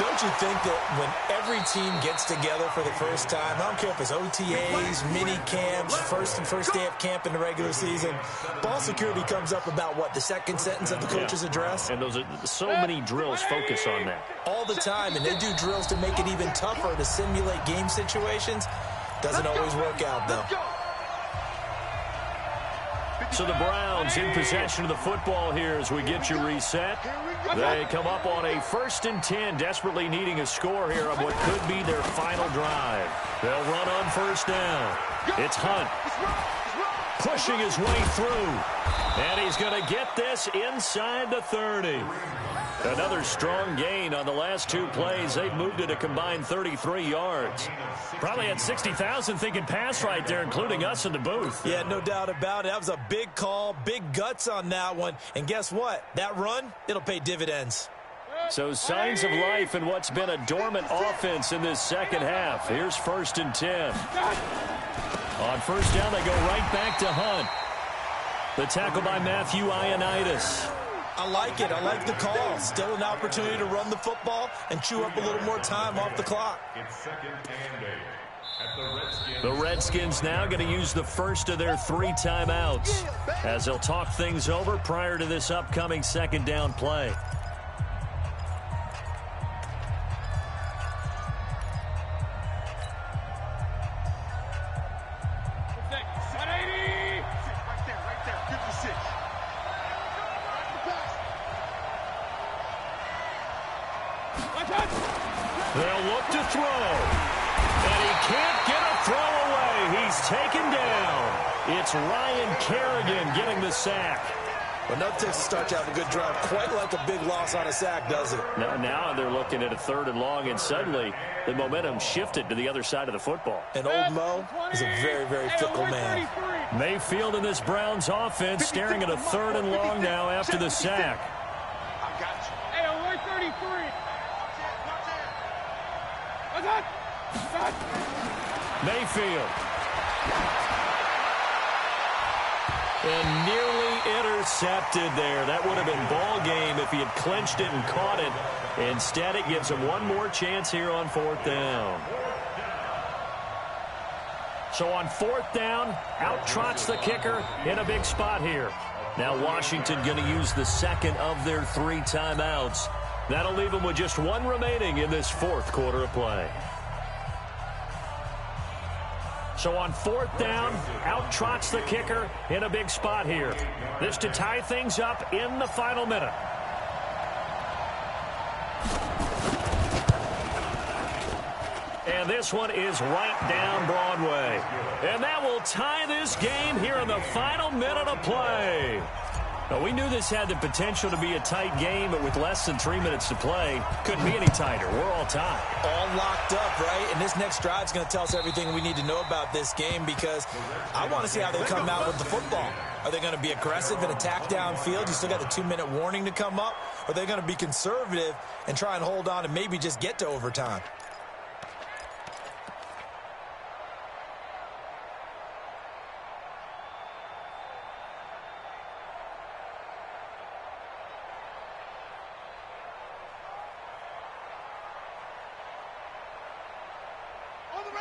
Don't you think that when every team gets together for the first time, I don't care if it's OTAs, mini camps, first day of camp in the regular season, ball security comes up about what, the second sentence of the coach's address? And those are so many drills focus on that. All the time, and they do drills to make it even tougher to simulate game situations. Doesn't always work out, though. So the Browns in possession of the football here as we get you reset. They come up on a 1st and 10, desperately needing a score here on what could be their final drive. They'll run on 1st down. It's Hunt pushing his way through. And he's going to get this inside the 30. Another strong gain on the last 2 plays. They've moved it a combined 33 yards. Probably had 60,000 thinking pass right there, including us in the booth. Yeah, no doubt about it. That was a big call, big guts on that one. And guess what? That run, it'll pay dividends. So signs of life in what's been a dormant offense in this second half. Here's 1st and 10. On 1st down, they go right back to Hunt. The tackle by Matthew Ioannidis. I like it. I like the call. Still an opportunity to run the football and chew up a little more time off the clock. The Redskins now going to use the first of their 3 timeouts as they'll talk things over prior to this upcoming 2nd down play. They'll look to throw. And he can't get a throw away. He's taken down. It's Ryan Kerrigan getting the sack. Well, no Texas starts out a good drive. Quite like a big loss on a sack, does it? Now they're looking at a 3rd and long, and suddenly the momentum shifted to the other side of the football. And old Mo is a very, very fickle man. Mayfield in this Browns offense staring at a 3rd and long now after the sack. I got you. Hey, 133. Mayfield. And nearly intercepted there. That would have been ball game if he had clinched it and caught it. Instead, it gives him one more chance here on 4th down. So on 4th down, out trots the kicker in a big spot here. Now Washington going to use the 2nd of their 3 timeouts. That'll leave them with just 1 remaining in this 4th quarter of play. So on 4th down, out trots the kicker in a big spot here. This to tie things up in the final minute. And this one is right down Broadway. And that will tie this game here in the final minute of play. Well, we knew this had the potential to be a tight game, but with less than 3 minutes to play, couldn't be any tighter. We're all tied. All locked up, right? And this next drive is going to tell us everything we need to know about this game, because I want to see how they come out with the football. Are they going to be aggressive and attack downfield? You still got the 2-minute warning to come up? Or are they going to be conservative and try and hold on and maybe just get to overtime?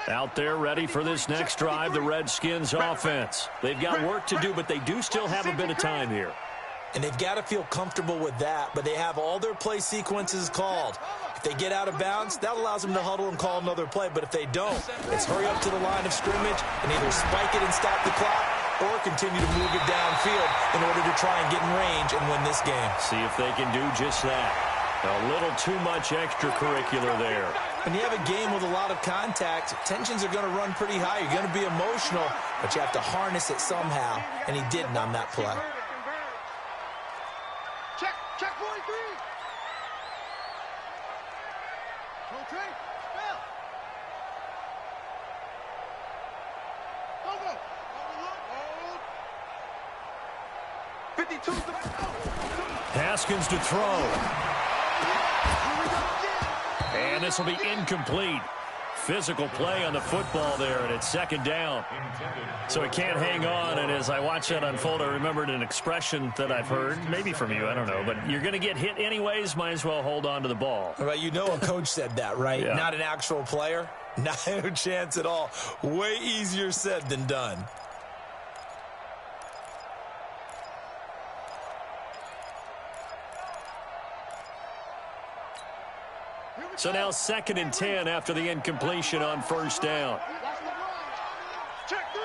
Out there ready for this next drive, the Redskins offense. They've got work to do, but they do still have a bit of time here. And they've got to feel comfortable with that, but they have all their play sequences called. If they get out of bounds, that allows them to huddle and call another play. But if they don't, it's hurry up to the line of scrimmage and either spike it and stop the clock or continue to move it downfield in order to try and get in range and win this game. See if they can do just that. A little too much extracurricular there. When you have a game with a lot of contact, tensions are going to run pretty high. You're going to be emotional, but you have to harness it somehow, and he didn't on that play. Check 43. Okay, spell. Hold. 52. Haskins to throw. And this will be incomplete. Physical play on the football there, and it's second down. So it can't hang on, and as I watch that unfold, I remembered an expression that I've heard, maybe from you, I don't know, but you're going to get hit anyways, might as well hold on to the ball. Right, you know a coach said that, right? Yeah. Not an actual player. Not a chance at all. Way easier said than done. So now 2nd and 10 after the incompletion on first down. Check three.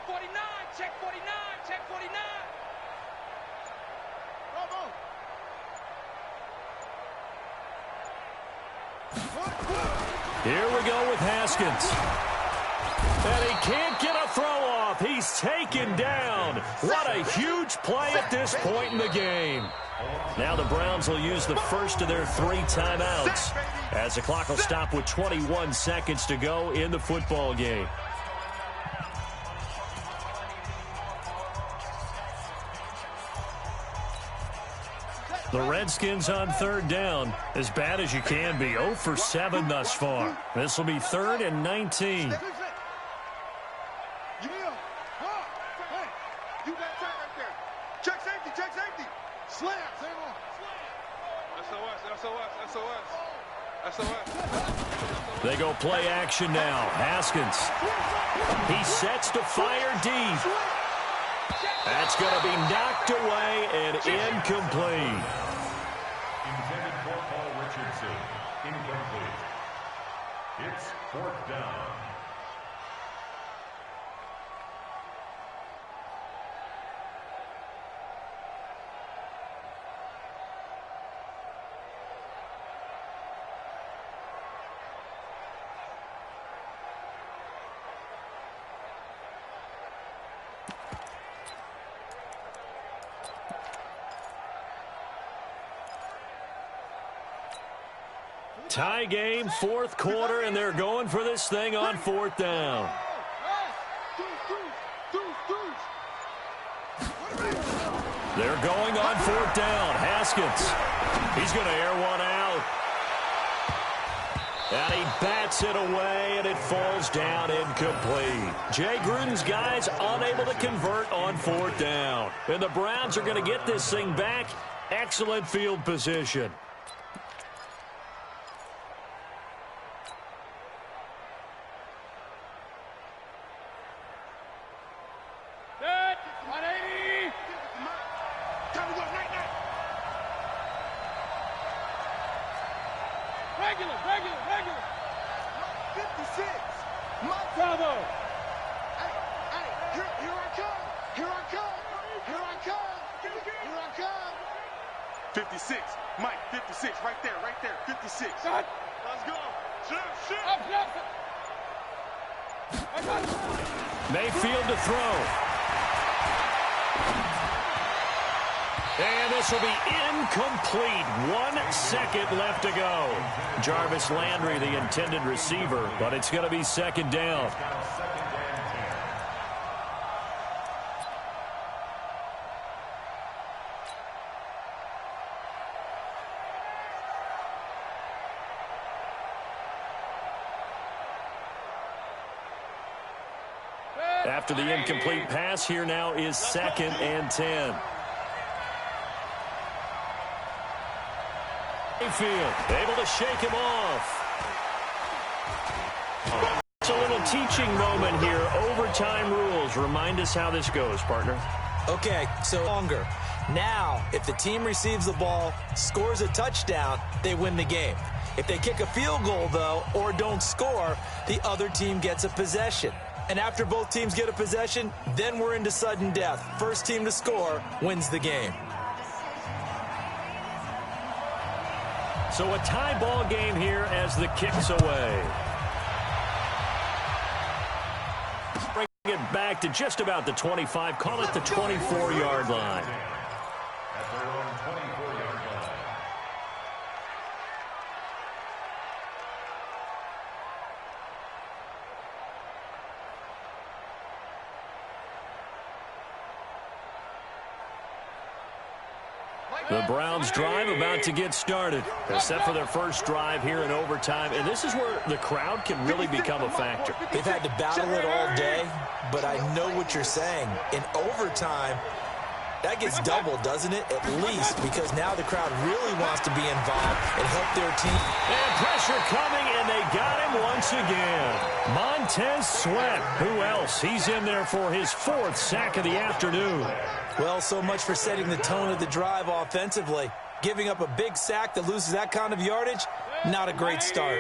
49, check 49, check 49. Here we go with Haskins. And he can't get a throw off. He's taken down. What a huge play at this point in the game. Now the Browns will use the first of their 3 timeouts as the clock will stop with 21 seconds to go in the football game. The Redskins on 3rd down, as bad as you can be, 0 for 7 thus far. This will be 3rd and 19. Hey, you got tight right there. Check safety. Slam. SOS. They go play action now. Haskins. He sets to fire deep. That's going to be knocked away and incomplete. Intended for Paul Richardson. Incomplete. It's 4th down. Tie game, 4th quarter, and they're going for this thing on 4th down. They're going on 4th down. Haskins. He's going to air one out. And he bats it away, and it falls down incomplete. Jay Gruden's guys unable to convert on 4th down. And the Browns are going to get this thing back. Excellent field position. Regular. 56. Bravo. Hey, here I come. Here I come. Here I come. 56. Mike, 56. Right there, 56. Cut. Let's go. Shoot. Up. Mayfield to throw. And this will be incomplete. 1 second left to go. Jarvis Landry, the intended receiver, but it's going to be second down. After the incomplete pass, here now is 2nd and 10. Mayfield able to shake him off. It's a little teaching moment here. Overtime rules. Remind us how this goes, partner. Okay, so longer. Now, if the team receives the ball, scores a touchdown, they win the game. If they kick a field goal, though, or don't score, the other team gets a possession. And after both teams get a possession, then we're into sudden death. First team to score wins the game. So a tie ball game here as the kick's away. Bring it back to just about the 25. Call it the 24-yard line. At their own 24-yard line. The Browns drive about to get started. They're set for their first drive here in overtime, and this is where the crowd can really become a factor. They've had to battle it all day, but I know what you're saying. In overtime, that gets doubled, doesn't it? At least, because now the crowd really wants to be involved and help their team. And pressure coming, and they got him once again. Montez Sweat. Who else? He's in there for his 4th sack of the afternoon. Well, so much for setting the tone of the drive offensively. Giving up a big sack that loses that kind of yardage, not a great start.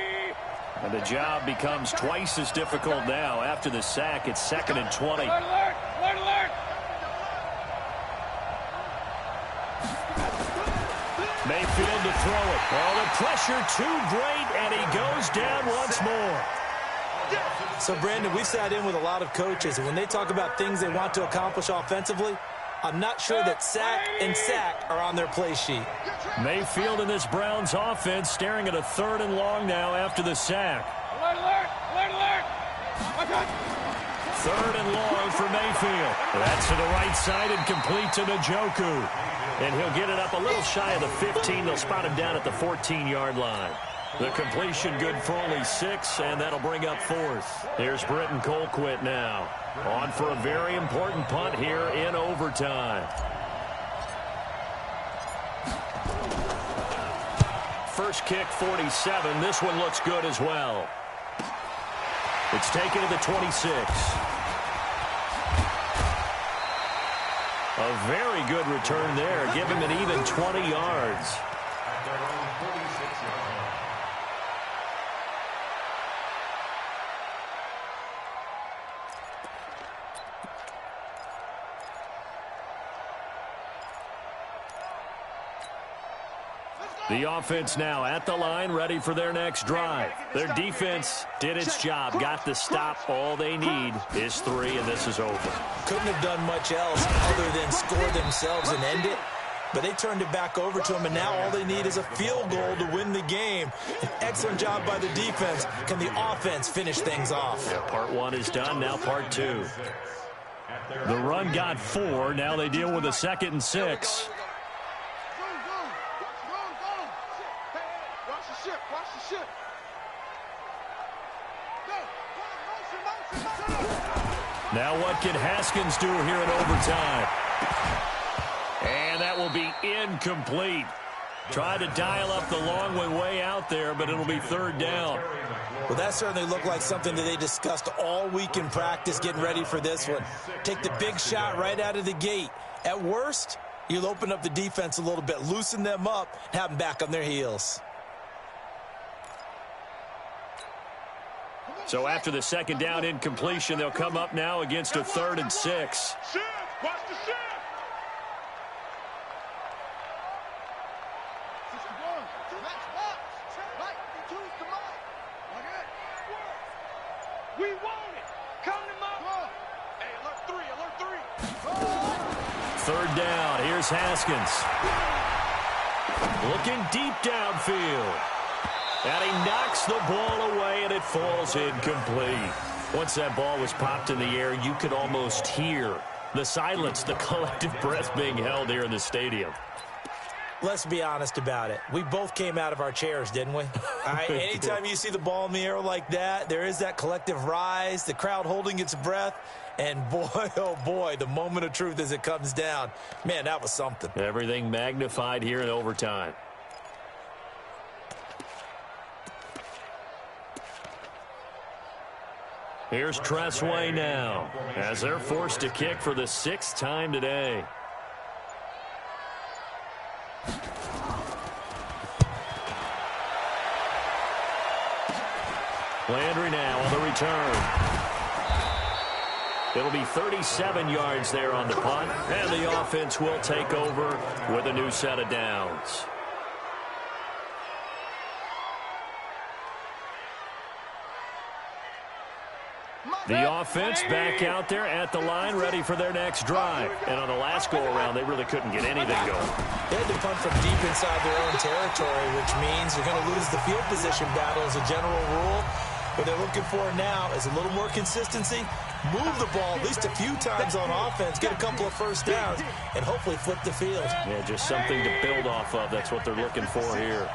And the job becomes twice as difficult now. After the sack, it's 2nd and 20. Alert! Mayfield to throw it. Oh, the pressure too great, and he goes down once more. So, Brandon, we've sat in with a lot of coaches, and when they talk about things they want to accomplish offensively, I'm not sure that sack and sack are on their play sheet. Mayfield in this Browns offense staring at a 3rd and long now after the sack. Alert! 3rd and long for Mayfield. That's to the right side and complete to Njoku. And he'll get it up a little shy of the 15. They'll spot him down at the 14-yard line. The completion good for only 6, and that'll bring up 4th. Here's Britton Colquitt now. On for a very important punt here in overtime. First kick, 47. This one looks good as well. It's taken to the 26. A very good return there. Give him an even 20 yards. At their own 46-yard line. The offense now at the line, ready for their next drive. Their defense did its job, got the stop. All they need is 3, and this is over. Couldn't have done much else other than score themselves and end it. But they turned it back over to them, and now all they need is a field goal to win the game. An excellent job by the defense. Can the offense finish things off? Yeah, part 1 is done, now part 2. The run got 4, now they deal with a 2nd and 6. Now what can Haskins do here in overtime? And that will be incomplete. Tried to dial up the long way out there, but it'll be 3rd down. Well, that certainly looked like something that they discussed all week in practice getting ready for this one. Take the big shot right out of the gate. At worst, you'll open up the defense a little bit, loosen them up, and have them back on their heels. So after the 2nd down incompletion, they'll come up now against a 3rd and 6. Shift! Watch the shift! We want it. Come to Mama. Hey, alert three. Third down. Here's Haskins. Looking deep downfield. And he knocks the ball away, and it falls incomplete. Once that ball was popped in the air, you could almost hear the silence, the collective breath being held here in the stadium. Let's be honest about it. We both came out of our chairs, didn't we? All right, anytime you see the ball in the air like that, there is that collective rise, the crowd holding its breath, and boy, oh boy, the moment of truth as it comes down. Man, that was something. Everything magnified here in overtime. Here's Tressway now, as they're forced to kick for the 6th time today. Landry now on the return. It'll be 37 yards there on the punt, and the offense will take over with a new set of downs. The offense back out there at the line, ready for their next drive. And on the last go-around, they really couldn't get anything going. They had to punt from deep inside their own territory, which means they're going to lose the field position battle as a general rule. What they're looking for now is a little more consistency, move the ball at least a few times on offense, get a couple of first downs, and hopefully flip the field. Yeah, just something to build off of. That's what they're looking for here.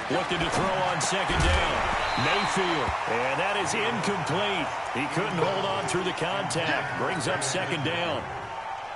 Looking to throw on second down. Mayfield. And that is incomplete. He couldn't hold on through the contact. Brings up second down.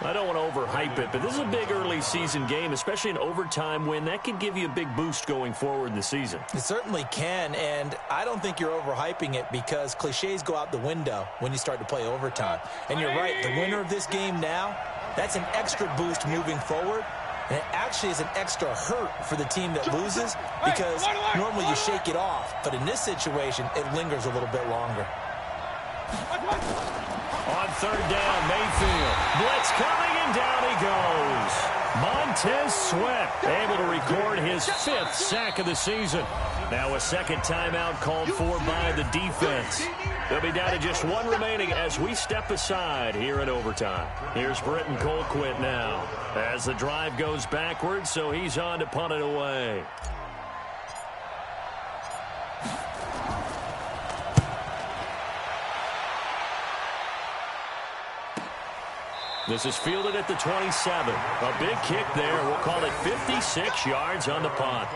I don't want to overhype it, but this is a big early season game, especially an overtime win. That can give you a big boost going forward in the season. It certainly can, and I don't think you're overhyping it because cliches go out the window when you start to play overtime. And you're right, the winner of this game now, that's an extra boost moving forward. And it actually is an extra hurt for the team that loses because normally you shake it off. But in this situation, it lingers a little bit longer. On third down, Mayfield. Blitz coming, and down he goes. Montez Sweat able to record his 5th sack of the season. Now a second timeout called for by the defense. They'll be down to just one remaining as we step aside here in overtime. Here's Britton Colquitt now as the drive goes backwards, so he's on to punt it away. This is fielded at the 27. A big kick there. We'll call it 56 yards on the punt.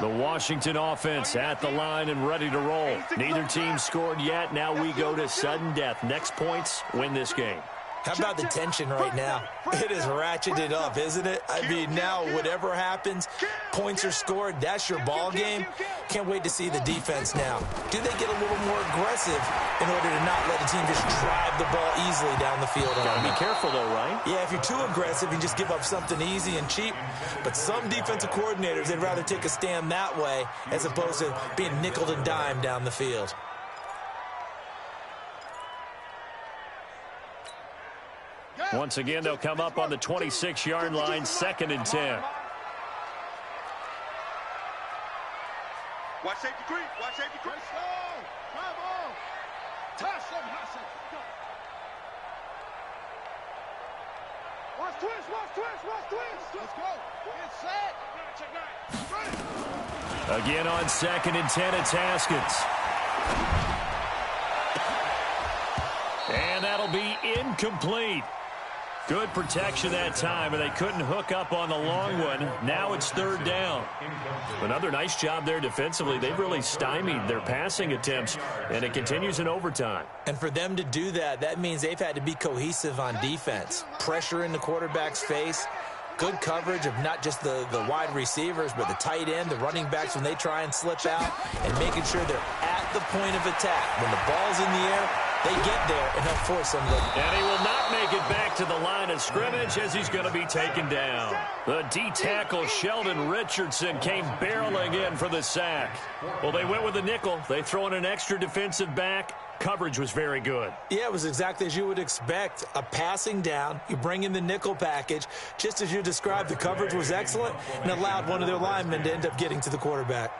The Washington offense at the line and ready to roll. Neither team scored yet. Now we go to sudden death. Next points win this game. How about the tension right now? It is ratcheted up, isn't it? I mean, now whatever happens, points are scored, that's your ball game. Can't wait to see the defense now. Do they get a little more aggressive in order to not let the team just drive the ball easily down the field? Gotta be careful though, right? Yeah, if you're too aggressive, you just give up something easy and cheap. But some defensive coordinators, they'd rather take a stand that way as opposed to being nickeled and dimed down the field. Once again, they'll come up on the 26-yard line, 2nd and 10. Watch safety creep. Watch safety creep. Drive on. Toss him, Hassan. Watch twist. Watch twist. Watch twist. Let's go. Get set. Again on 2nd and 10, it's Haskins. And that'll be incomplete. Good protection that time, and they couldn't hook up on the long one. Now it's 3rd down. Another nice job there defensively. They've really stymied their passing attempts, and it continues in overtime. And for them to do that, that means they've had to be cohesive on defense. Pressure in the quarterback's face. Good coverage of not just the wide receivers, but the tight end, the running backs when they try and slip out, and making sure they're at the point of attack. When the ball's in the air, They get there, and he'll force them. And he will not make it back to the line of scrimmage as he's going to be taken down. The D-tackle, Sheldon Richardson, came barreling in for the sack. Well, they went with a nickel. They throw in an extra defensive back. Coverage was very good. Yeah, it was exactly as you would expect. A passing down, you bring in the nickel package. Just as you described, the coverage was excellent and allowed one of their linemen to end up getting to the quarterback.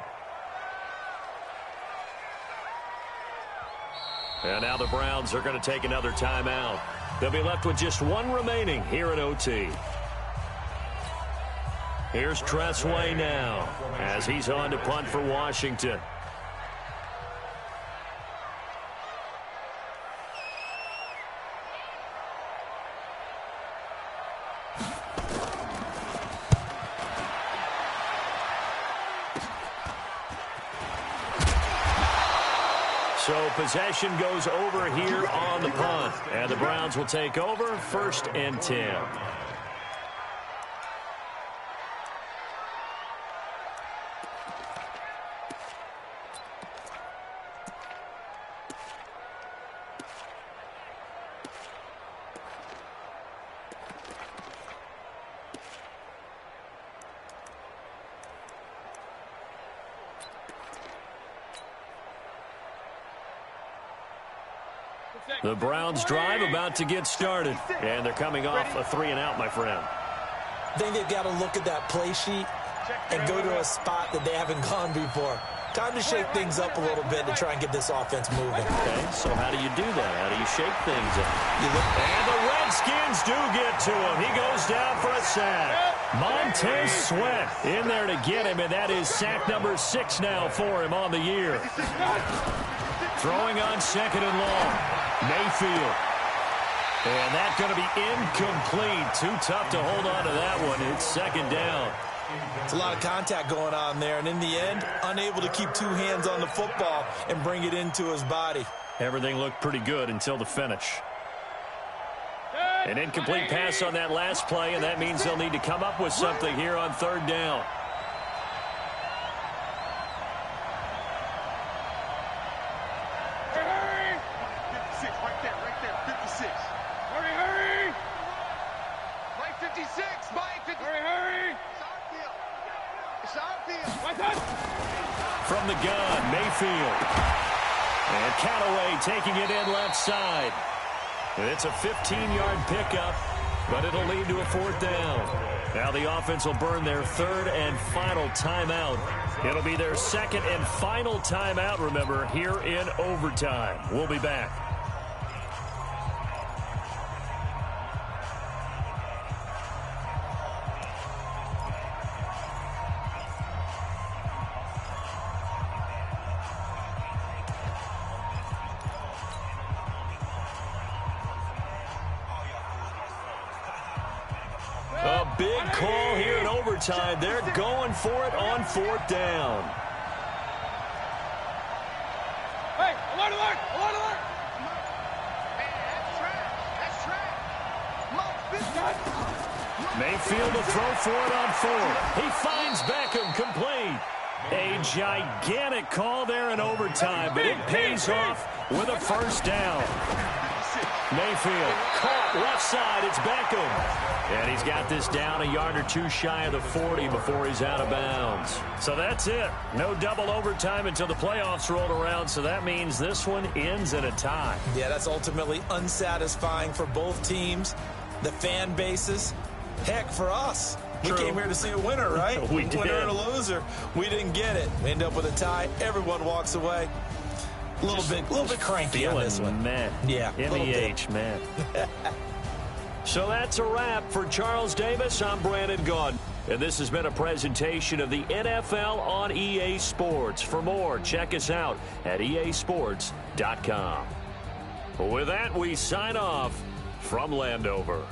And now the Browns are going to take another timeout. They'll be left with just one remaining here at OT. Here's Tressway now as he's on to punt for Washington. So possession goes over here on the punt. And the Browns will take over 1st and 10. The Browns drive about to get started. And they're coming off a 3-and-out, my friend. I think they've got to look at that play sheet and go to a spot that they haven't gone before. Time to shake things up a little bit to try and get this offense moving. Okay, so how do you do that? How do you shake things up? And the Redskins do get to him. He goes down for a sack. Montez Sweat in there to get him, and that is sack number 6 now for him on the year. Throwing on 2nd and long. Mayfield. And that's going to be incomplete. Too tough to hold on to that one. It's 2nd down. It's a lot of contact going on there, and in the end, unable to keep 2 hands on the football and bring it into his body. Everything looked pretty good until the finish. An incomplete pass on that last play, and that means they'll need to come up with something here on 3rd down. From the gun, Mayfield. And Callaway taking it in left side. And it's a 15-yard pickup, but it'll lead to a 4th down. Now the offense will burn their 3rd and final timeout. It'll be their 2nd and final timeout, remember, here in overtime. We'll be back. A big call here in overtime. They're going for it on 4th down. Hey, alert, alert, alert, alert. Mayfield to throw for it on 4th. He finds Beckham complete. A gigantic call there in overtime, but it pays off with a 1st down. Mayfield caught left side. It's Beckham. And he's got this down a yard or 2 shy of the 40 before he's out of bounds. So that's it. No double overtime until the playoffs rolled around, so that means this one ends in a tie. Yeah, that's ultimately unsatisfying for both teams, the fan bases. Heck, for us. True. We came here to see a winner, right? We did. Winner and a loser. We didn't get it. We end up with a tie. Everyone walks away. A little bit cranky on this one. Man. Yeah. MEH, man. So that's a wrap for Charles Davis. I'm Brandon Gaudin. And this has been a presentation of the NFL on EA Sports. For more, check us out at easports.com. With that, we sign off from Landover.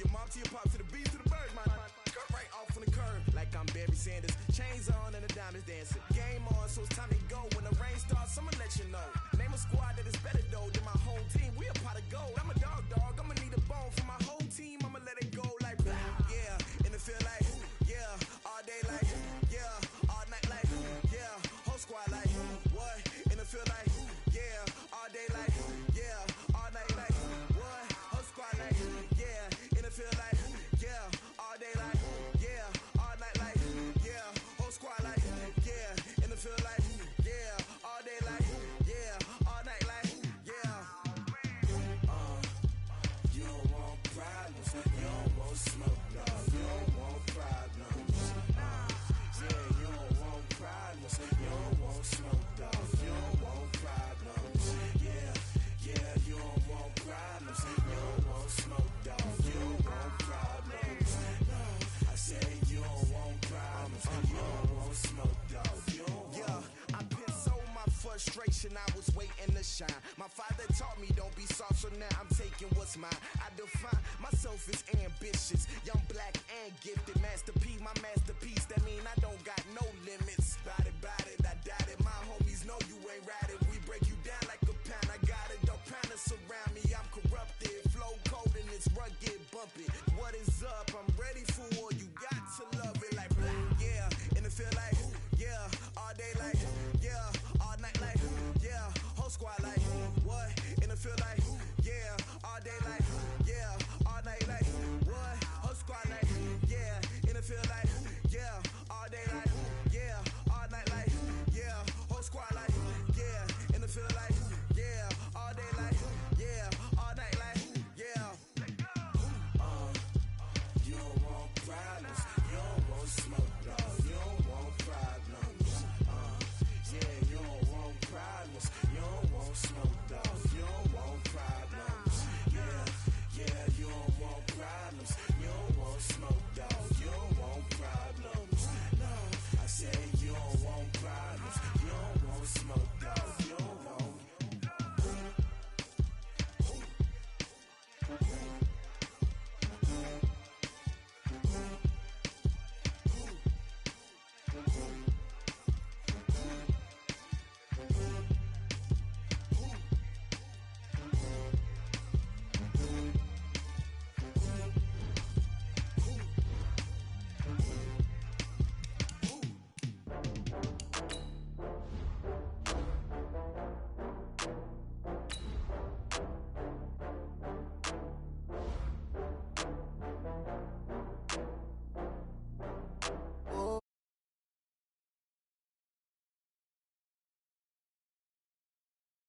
your mom to your pops to the beat to the bird, man. Cut right off on the curb like I'm Barry Sanders. Chains on and the diamonds dancing. Game on, so it's time to go. When the rain starts, I'ma let you know. Name a squad that is better though than my whole team. We a pot of gold. I'm a dog. I'ma need a bone for my whole team. I'ma let it go like yeah. In the field like yeah. All day like yeah. All night like yeah. Whole squad like what? In the field like yeah. All day like yeah. All night like what? Whole squad like yeah. In the field like yeah. All day like yeah. All night like yeah. Whole squad like yeah. In the field like yeah. All day like yeah. All night like yeah. You don't want problems. You don't want smoke, no. You don't want problems. Yeah, you don't want problems. You don't want smoke, dog. You don't want problems. Yeah, you don't want problems. You don't want smoke, dog. You don't want problems. No, I said you don't want problems. You don't want smoke, dog. You don't want. Yeah, I've been so my frustration, I was waiting to shine. My father taught me don't be soft, so now I'm taking what's mine. I define myself as ambitious, young, black, and gifted. Master P, my master